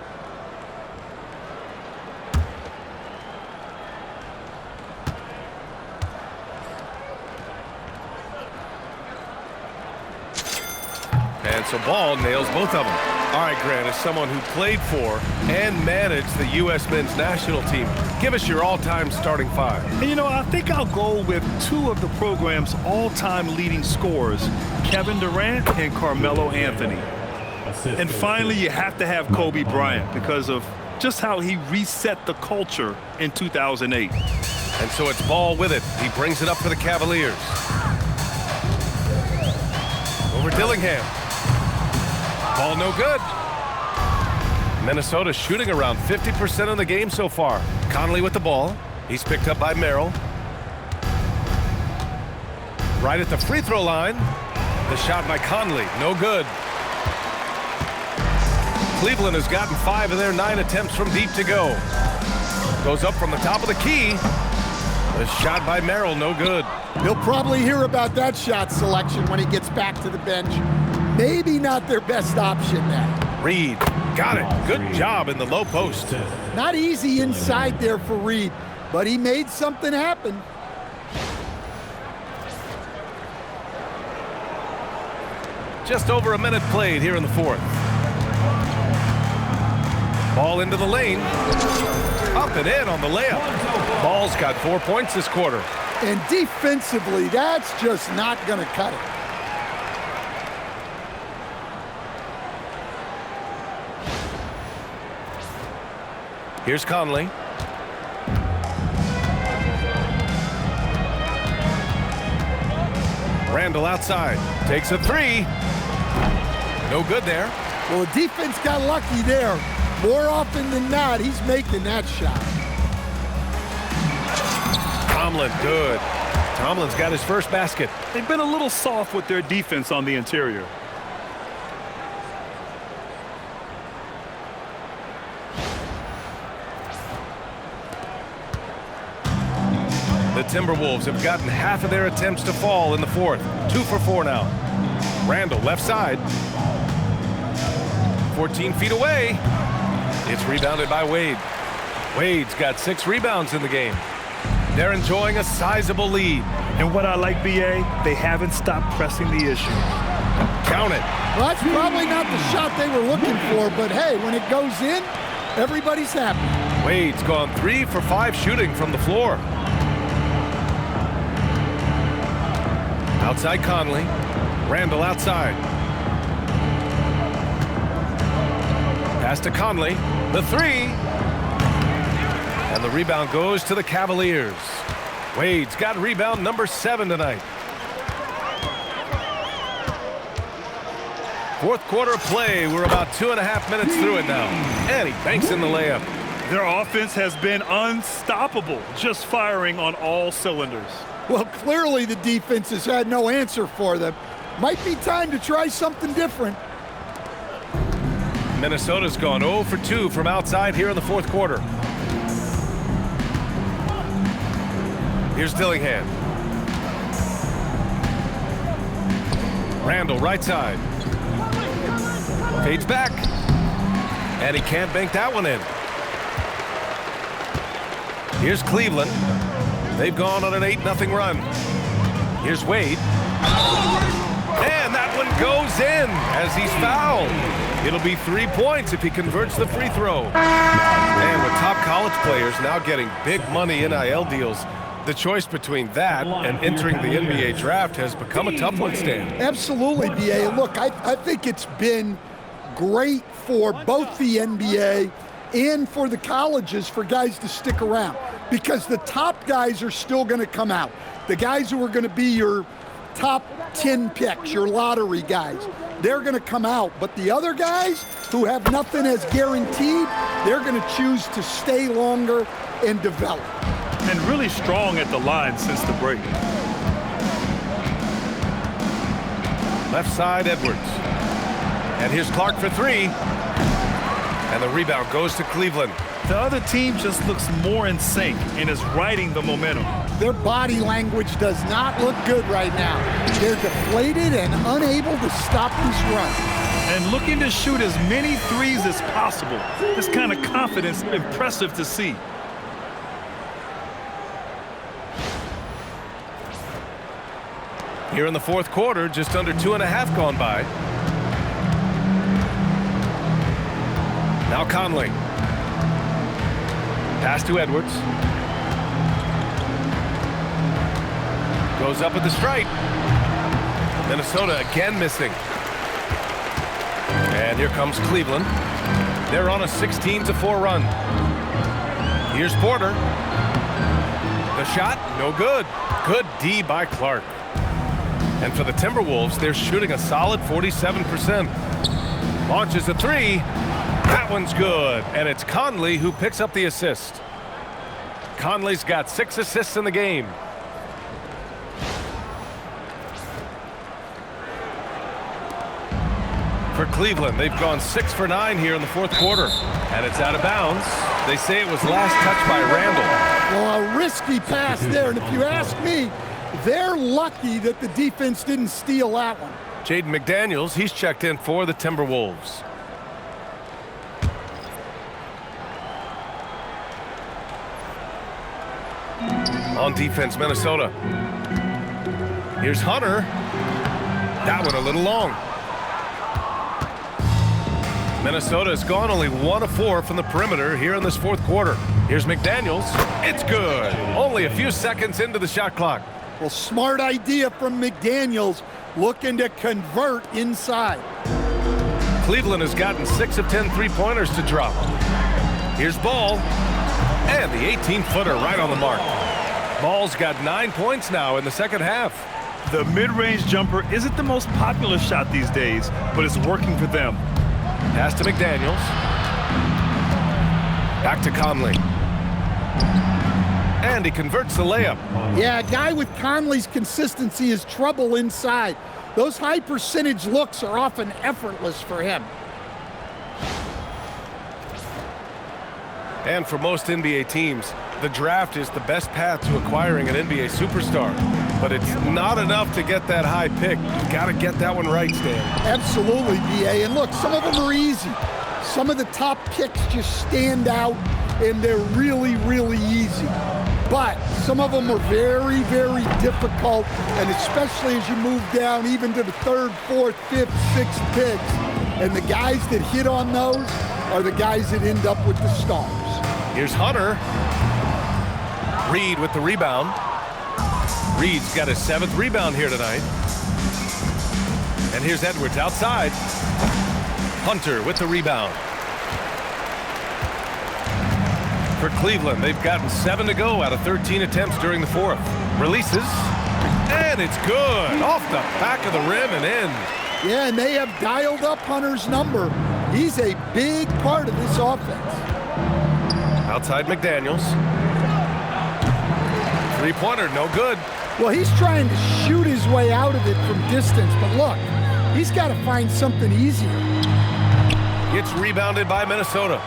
[SPEAKER 5] And so Ball nails both of them. All right, Grant, as someone who played for and managed the U.S. men's national team, give us your all-time starting five.
[SPEAKER 6] And you know, I think I'll go with two of the program's all-time leading scorers, Kevin Durant and Carmelo Anthony. And finally, you have to have Kobe Bryant because of just how he reset the culture in 2008.
[SPEAKER 5] And so it's Ball with it. He brings it up for the Cavaliers. Over Dillingham. Ball no good. Minnesota shooting around 50% in the game so far. Conley with the ball. He's picked up by Merrill. Right at the free throw line. The shot by Conley, no good. Cleveland has gotten 5 of their 9 attempts from deep to go. Goes up from the top of the key. The shot by Merrill, no good.
[SPEAKER 7] He'll probably hear about that shot selection when he gets back to the bench. Maybe not their best option now.
[SPEAKER 5] Reed, got it. Good job in the low post.
[SPEAKER 7] Not easy inside there for Reed, but he made something happen.
[SPEAKER 5] Just over a minute played here in the fourth. Ball into the lane. Up and in on the layup. Ball's got 4 points this quarter.
[SPEAKER 7] And defensively, that's just not going to cut it.
[SPEAKER 5] Here's Conley. Randall outside. Takes a 3. No good there.
[SPEAKER 7] Well, the defense got lucky there. More often than not, he's making that shot.
[SPEAKER 5] Tomlin, good. Tomlin's got his first basket.
[SPEAKER 6] They've been a little soft with their defense on the interior.
[SPEAKER 5] The Timberwolves have gotten half of their attempts to fall in the fourth. 2 for 4 now. Randall left side. 14 feet away. It's rebounded by Wade. Wade's got 6 rebounds in the game. They're enjoying a sizable lead.
[SPEAKER 6] And what I like, BA, they haven't stopped pressing the issue.
[SPEAKER 5] Count it.
[SPEAKER 7] Well, that's probably not the shot they were looking for, but hey, when it goes in, everybody's happy.
[SPEAKER 5] Wade's gone 3 for 5 shooting from the floor. Outside Conley. Randall outside. Pass to Conley. The 3. And the rebound goes to the Cavaliers. Wade's got rebound number 7 tonight. Fourth quarter play. We're about 2.5 minutes through it now. And he banks in the layup.
[SPEAKER 6] Their offense has been unstoppable, just firing on all cylinders.
[SPEAKER 7] Well, clearly the defense has had no answer for them. Might be time to try something different.
[SPEAKER 5] Minnesota's gone 0 for 2 from outside here in the fourth quarter. Here's Dillingham. Randall right side. Fades back. And he can't bank that one in. Here's Cleveland. They've gone on an 8-0 run. Here's Wade. And that one goes in as he's fouled. It'll be 3 points if he converts the free throw. And with top college players now getting big money NIL deals, the choice between that and entering the NBA draft has become a tough one, Stan.
[SPEAKER 7] Absolutely, BA. Look, I think it's been great for both the NBA and for the colleges for guys to stick around because the top guys are still going to come out. The guys who are going to be your top 10 picks, your lottery guys, they're going to come out. But the other guys who have nothing as guaranteed, they're going to choose to stay longer and develop.
[SPEAKER 6] And really strong at the line since the break.
[SPEAKER 5] Left side, Edwards. And here's Clark for 3. And the rebound goes to Cleveland.
[SPEAKER 6] The other team just looks more in sync and is riding the momentum.
[SPEAKER 7] Their body language does not look good right now. They're deflated and unable to stop this run.
[SPEAKER 6] And looking to shoot as many threes as possible. This kind of confidence, impressive to see.
[SPEAKER 5] Here in the fourth quarter, just under 2.5 gone by. Now Conley. Pass to Edwards. Goes up at the stripe. Minnesota again missing. And here comes Cleveland. They're on a 16-4 run. Here's Porter. The shot, no good. Good D by Clark. And for the Timberwolves, they're shooting a solid 47%. Launches a 3. That one's good. And it's Conley who picks up the assist. Conley's got 6 assists in the game. For Cleveland, they've gone 6 for 9 here in the fourth quarter. And it's out of bounds. They say it was last touched by Randall.
[SPEAKER 7] Well, a risky pass there, and if you ask me, they're lucky that the defense didn't steal that one.
[SPEAKER 5] Jaden McDaniels, he's checked in for the Timberwolves. On defense, Minnesota. Here's Hunter. That one a little long. Minnesota has gone only 1 of 4 from the perimeter here in this fourth quarter. Here's McDaniels. It's good. Only a few seconds into the shot clock.
[SPEAKER 7] Well, smart idea from McDaniels, looking to convert inside.
[SPEAKER 5] Cleveland has gotten 6 of 10 three-pointers to drop. Here's Ball. And the 18-footer right on the mark. Ball's got 9 points now in the second half.
[SPEAKER 6] The mid-range jumper isn't the most popular shot these days, but it's working for them.
[SPEAKER 5] Pass to McDaniels. Back to Conley. And he converts the layup.
[SPEAKER 7] Yeah, a guy with Conley's consistency is trouble inside. Those high percentage looks are often effortless for him.
[SPEAKER 5] And for most NBA teams, the draft is the best path to acquiring an NBA superstar. But it's not enough to get that high pick. You got to get that one right, Stan.
[SPEAKER 7] Absolutely, BA. And look, some of them are easy. Some of the top picks just stand out, and they're really, really easy. But some of them are very, very difficult, and especially as you move down even to the 3rd, 4th, 5th, 6th picks. And the guys that hit on those are the guys that end up with the stars.
[SPEAKER 5] Here's Hunter. Reed with the rebound. Reed's got his 7th rebound here tonight. And here's Edwards outside. Hunter with the rebound. For Cleveland, they've gotten 7 to go out of 13 attempts during the fourth. Releases. And it's good. Off the back of the rim and in.
[SPEAKER 7] Yeah, and they have dialed up Hunter's number. He's a big part of this offense.
[SPEAKER 5] Outside McDaniels. Three-pointer, no good.
[SPEAKER 7] Well, he's trying to shoot his way out of it from distance, but look, he's got to find something easier.
[SPEAKER 5] It's rebounded by Minnesota.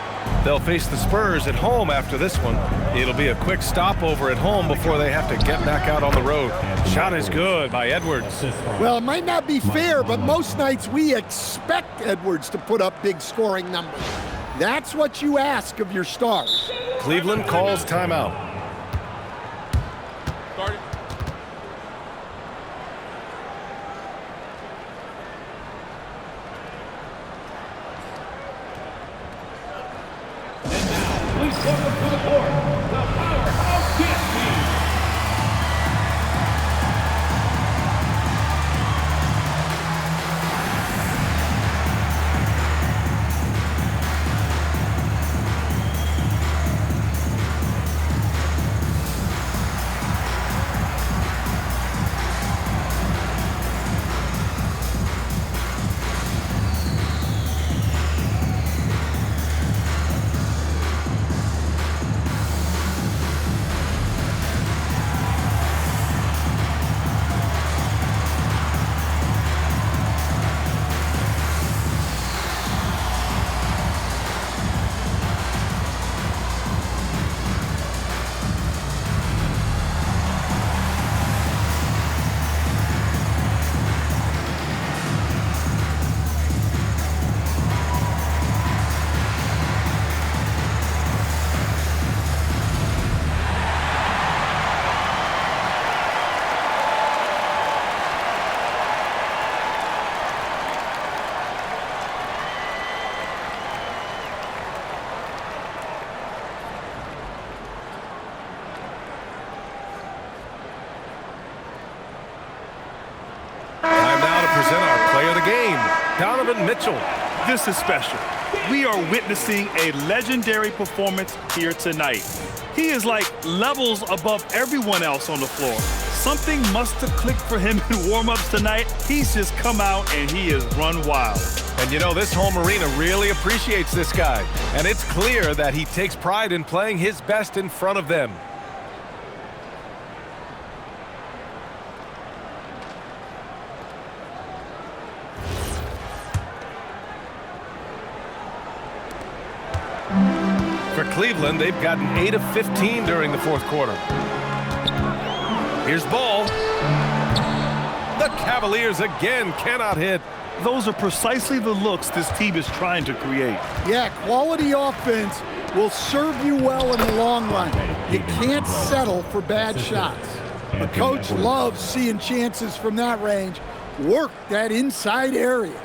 [SPEAKER 5] They'll face the Spurs at home after this one. It'll be a quick stopover at home before they have to get back out on the road. Shot is good by Edwards.
[SPEAKER 7] Well, it might not be fair, but most nights we expect Edwards to put up big scoring numbers. That's what you ask of your stars.
[SPEAKER 5] Cleveland calls timeout.
[SPEAKER 4] Please welcome to the court, the powerhouse dance team.
[SPEAKER 5] Donovan Mitchell.
[SPEAKER 6] This is special. We are witnessing a legendary performance here tonight. He is like levels above everyone else on the floor. Something must have clicked for him in warm-ups tonight. He's just come out and he has run wild.
[SPEAKER 5] And you know, this home arena really appreciates this guy. And it's clear that he takes pride in playing his best in front of them. For Cleveland, they've gotten 8 of 15 during the fourth quarter. Here's Ball. The Cavaliers again cannot hit.
[SPEAKER 6] Those are precisely the looks this team is trying to create.
[SPEAKER 7] Yeah, quality offense will serve you well in the long run. You can't settle for bad shots. The coach loves seeing chances from that range. Work that inside area.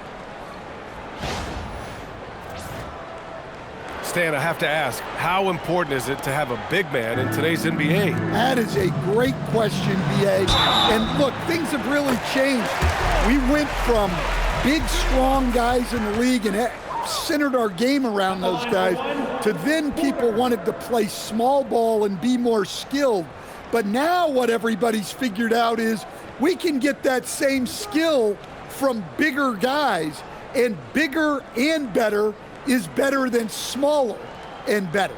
[SPEAKER 5] Stan, I have to ask, how important is it to have a big man in today's NBA?
[SPEAKER 7] That is a great question, B.A. And look, things have really changed. We went from big, strong guys in the league and centered our game around those guys to then people wanted to play small ball and be more skilled. But now what everybody's figured out is we can get that same skill from bigger guys, and bigger and better is better than smaller and better.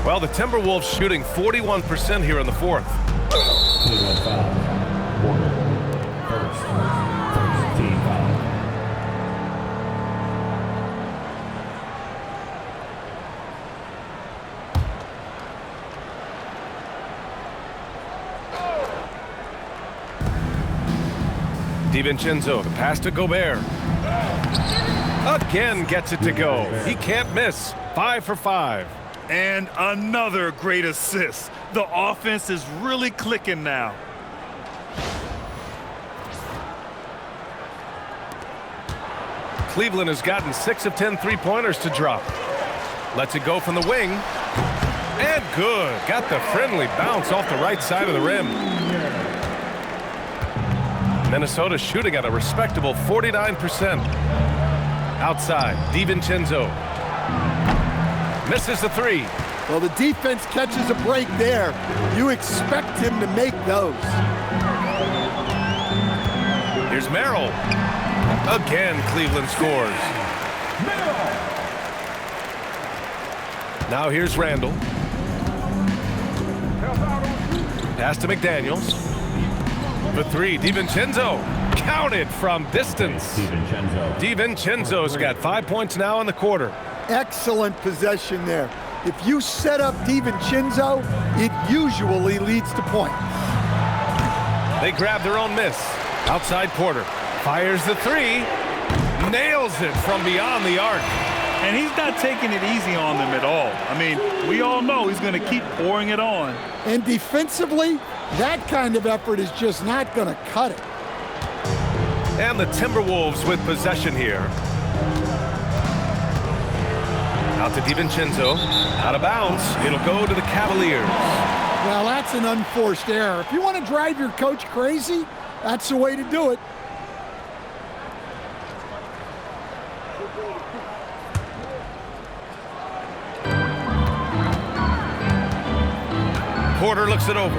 [SPEAKER 5] Well, the Timberwolves shooting 41% here in the fourth.
[SPEAKER 4] Cleveland foul. Warner. First team foul.
[SPEAKER 5] DiVincenzo, the pass to Gobert. Again gets it to go. He can't miss. 5 for 5.
[SPEAKER 6] And another great assist. The offense is really clicking now.
[SPEAKER 5] Cleveland has gotten 6 of 10 three-pointers to drop. Lets it go from the wing. And good. Got the friendly bounce off the right side of the rim. Minnesota shooting at a respectable 49%. Outside, DiVincenzo. Misses the three.
[SPEAKER 7] Well, the defense catches a break there. You expect him to make those.
[SPEAKER 5] Here's Merrill. Again, Cleveland scores. Now here's Randall. Pass to McDaniels. The three, DiVincenzo. Counted from distance. DiVincenzo's got 5 points now in the quarter.
[SPEAKER 7] Excellent possession there. If you set up DiVincenzo, it usually leads to points.
[SPEAKER 5] They grab their own miss. Outside Porter. Fires the three. Nails it from beyond the arc.
[SPEAKER 6] And he's not taking it easy on them at all. I mean, we all know he's going to keep pouring it on.
[SPEAKER 7] And defensively, that kind of effort is just not going to cut it.
[SPEAKER 5] And the Timberwolves with possession here. Out to DiVincenzo. Out of bounds. It'll go to the Cavaliers.
[SPEAKER 7] Well, that's an unforced error. If you want to drive your coach crazy, that's the way to do it.
[SPEAKER 5] Porter looks it over.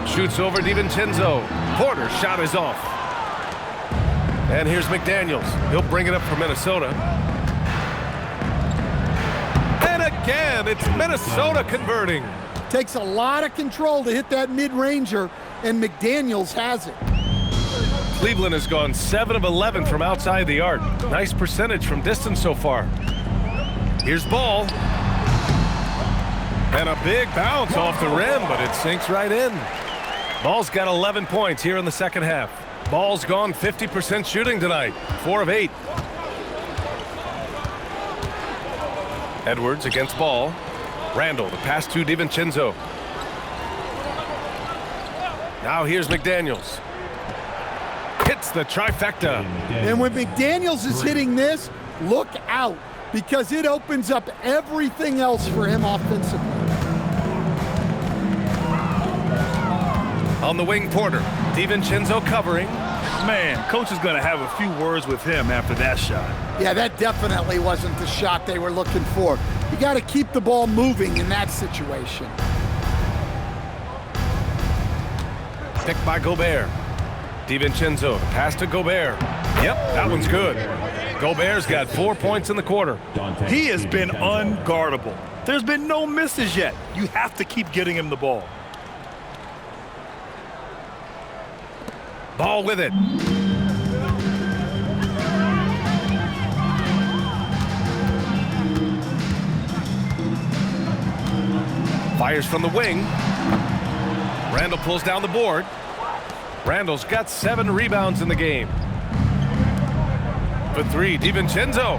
[SPEAKER 5] Shoots over DiVincenzo. Porter's shot is off. And here's McDaniels. He'll bring it up for Minnesota. And again, it's Minnesota converting.
[SPEAKER 7] Takes a lot of control to hit that mid-ranger, and McDaniels has it.
[SPEAKER 5] Cleveland has gone 7 of 11 from outside the arc. Nice percentage from distance so far. Here's Ball. And a big bounce off the rim, but it sinks right in. Ball's got 11 points here in the second half. Ball's gone 50% shooting tonight, 4 of 8. Edwards against Ball. Randall, the pass to DiVincenzo. Now here's McDaniels. Hits the trifecta.
[SPEAKER 7] And when McDaniels is hitting this, look out, because it opens up everything else for him offensively.
[SPEAKER 5] On the wing, Porter. DiVincenzo covering.
[SPEAKER 6] Man, coach is going to have a few words with him after that shot.
[SPEAKER 7] Yeah, that definitely wasn't the shot they were looking for. You got to keep the ball moving in that situation.
[SPEAKER 5] Picked by Gobert. DiVincenzo, pass to Gobert. Yep, that one's good. Gobert's got 4 points in the quarter.
[SPEAKER 6] He has been unguardable. There's been no misses yet. You have to keep getting him the ball.
[SPEAKER 5] Ball with it. Fires from the wing. Randall pulls down the board. Randall's got 7 rebounds in the game. For 3, DiVincenzo.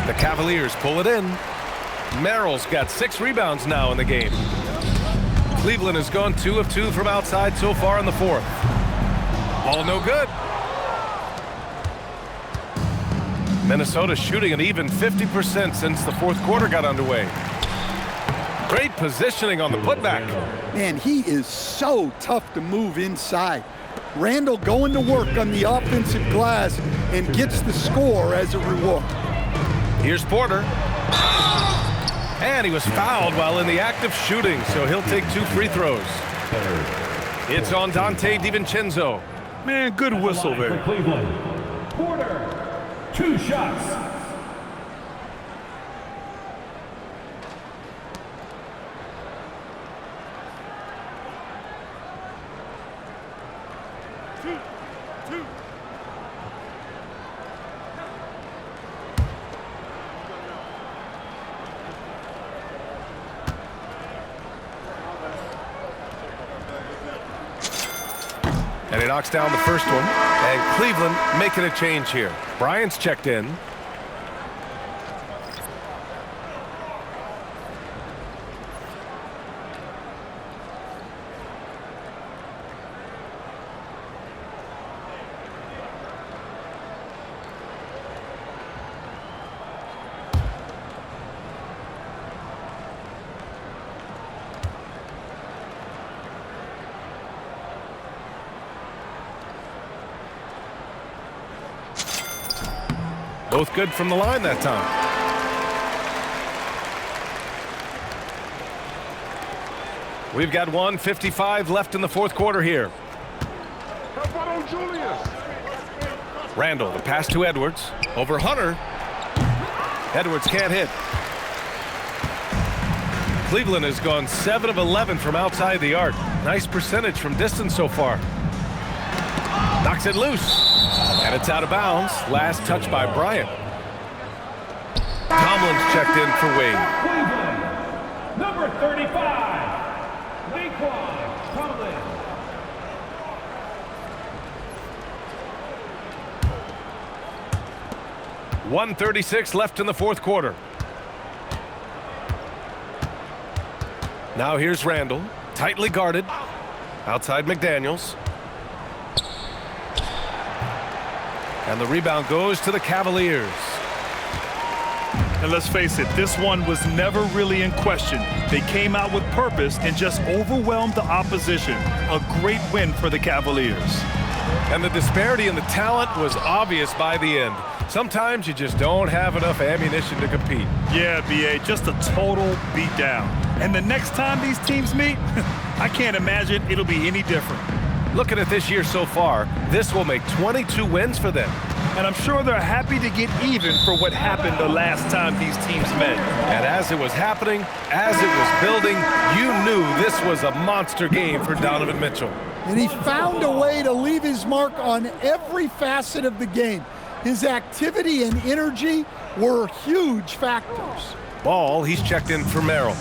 [SPEAKER 5] The Cavaliers pull it in. Merrill's got 6 rebounds now in the game. Cleveland has gone 2 of 2 from outside so far in the 4th. All no good. Minnesota shooting an even 50% since the 4th quarter got underway. Great positioning on the putback.
[SPEAKER 7] Man, he is so tough to move inside. Randall going to work on the offensive glass and gets the score as a reward.
[SPEAKER 5] Here's Porter. And he was fouled while in the act of shooting, so he'll take 2 free throws. It's on Dante DiVincenzo.
[SPEAKER 6] Man, good whistle there.
[SPEAKER 4] Cleveland. Porter, 2 shots.
[SPEAKER 5] And he knocks down the first one. And Cleveland making a change here. Bryant's checked in. Both good from the line that time. We've got 1:55 left in the 4th quarter here. Randall, the pass to Edwards. Over Hunter. Edwards can't hit. Cleveland has gone 7 of 11 from outside the arc. Nice percentage from distance so far. Knocks it loose. And it's out of bounds. Last touch by Bryant. Tomlin's checked in for Wade.
[SPEAKER 4] Cleveland, number 35, Laquan Tomlin.
[SPEAKER 5] .136 left in the 4th quarter. Now here's Randall. Tightly guarded. Outside McDaniels. And the rebound goes to the Cavaliers.
[SPEAKER 6] And let's face it, this one was never really in question. They came out with purpose and just overwhelmed the opposition. A great win for the Cavaliers.
[SPEAKER 5] And the disparity in the talent was obvious by the end. Sometimes you just don't have enough ammunition to compete.
[SPEAKER 6] Yeah, B.A., just a total beatdown. And the next time these teams meet, I can't imagine it'll be any different.
[SPEAKER 5] Looking at this year so far, this will make 22 wins for them.
[SPEAKER 6] And I'm sure they're happy to get even for what happened the last time these teams met.
[SPEAKER 5] And as it was happening, as it was building, you knew this was a monster game for Donovan Mitchell.
[SPEAKER 7] And he found a way to leave his mark on every facet of the game. His activity and energy were huge factors.
[SPEAKER 5] Ball, he's checked in for Merrill.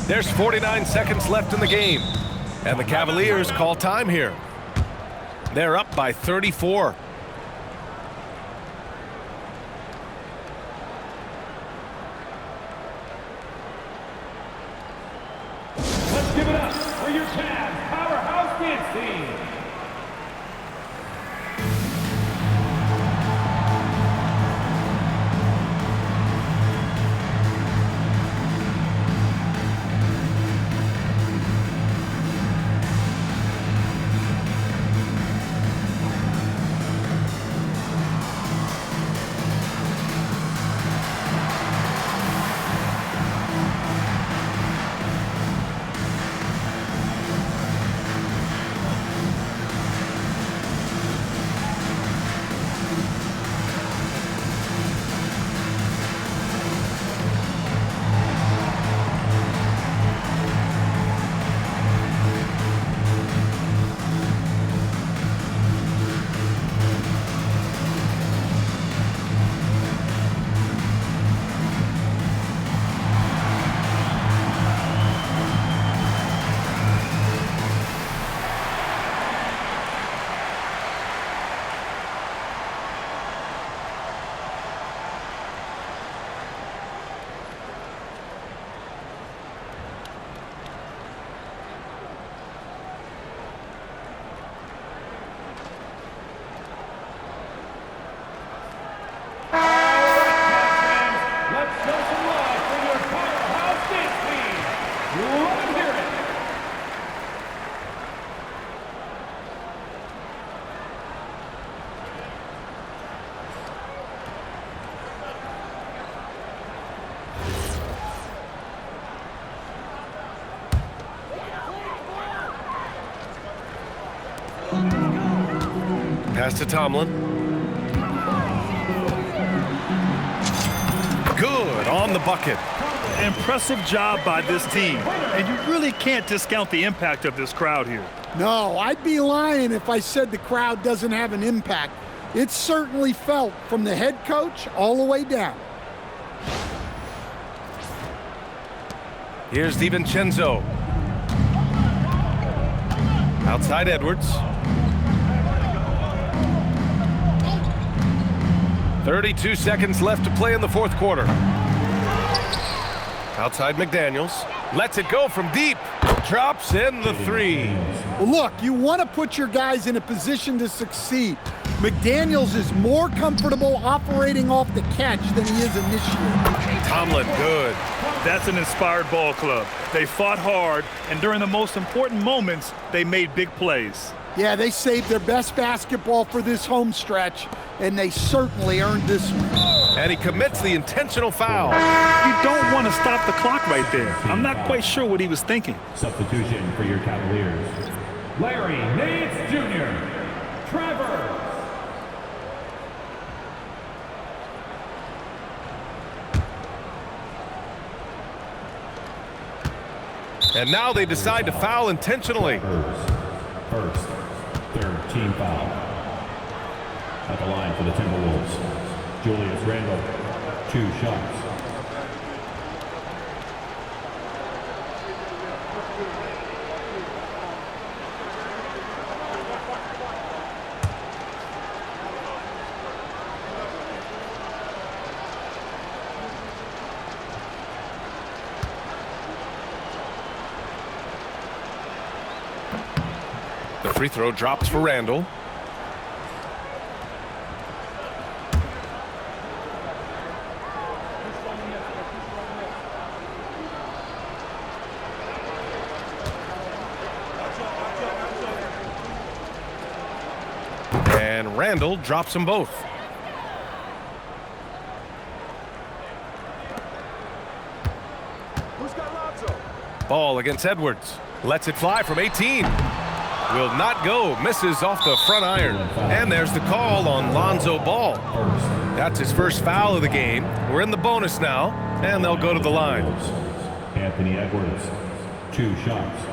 [SPEAKER 5] There's 49 seconds left in the game. And the Cavaliers call time here. They're up by 34.
[SPEAKER 4] Let's give it up for your Cavs powerhouse dance team.
[SPEAKER 5] Pass to Tomlin. Good on the bucket.
[SPEAKER 6] Impressive job by this team. And you really can't discount the impact of this crowd here.
[SPEAKER 7] No, I'd be lying if I said the crowd doesn't have an impact. It's certainly felt from the head coach all the way down.
[SPEAKER 5] Here's DiVincenzo. Outside Edwards. 32 seconds left to play in the fourth quarter. Outside McDaniels. Lets it go from deep. Drops in the three.
[SPEAKER 7] Well, look, you want to put your guys in a position to succeed. McDaniels is more comfortable operating off the catch than he is initiating.
[SPEAKER 5] Tomlin, good.
[SPEAKER 6] That's an inspired ball club. They fought hard, and during the most important moments, they made big plays.
[SPEAKER 7] Yeah, they saved their best basketball for this home stretch, and they certainly earned this one.
[SPEAKER 5] And he commits the intentional foul.
[SPEAKER 6] You don't want to stop the clock right there. I'm not quite sure what he was thinking.
[SPEAKER 4] Substitution for your Cavaliers. Larry Nance Jr. Travers.
[SPEAKER 5] And now they decide to foul intentionally.
[SPEAKER 4] First, third team foul. At the line for the Timberwolves, Julius Randle, 2 shots.
[SPEAKER 5] The free throw drops for Randle. And Randle drops them both. Ball against Edwards. Lets it fly from 18. Will not go. Misses off the front iron. And there's the call on Lonzo Ball. That's his first foul of the game. We're in the bonus now, and they'll go to the line.
[SPEAKER 4] Anthony Edwards, 2 shots.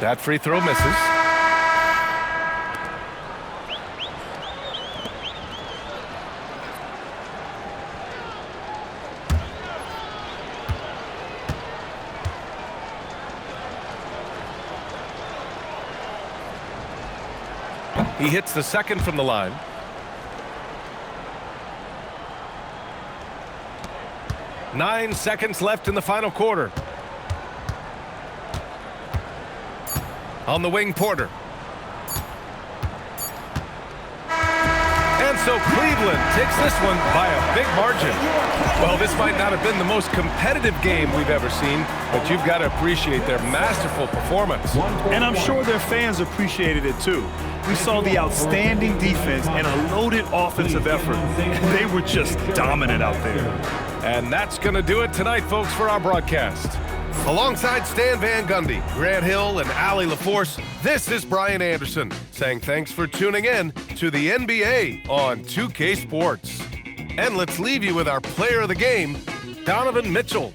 [SPEAKER 5] That free throw misses. He hits the second from the line. Nine seconds left in the final quarter. On the wing, Porter. And so Cleveland takes this one by a big margin. Well, this might not have been the most competitive game we've ever seen, but you've got to appreciate their masterful performance.
[SPEAKER 6] And I'm sure their fans appreciated it too. We saw the outstanding defense and a loaded offensive effort. They were just dominant out there.
[SPEAKER 5] And that's going to do it tonight, folks, for our broadcast. Alongside Stan Van Gundy, Grant Hill, and Allie LaForce, this is Brian Anderson saying thanks for tuning in to the NBA on 2K Sports. And let's leave you with our player of the game, Donovan Mitchell.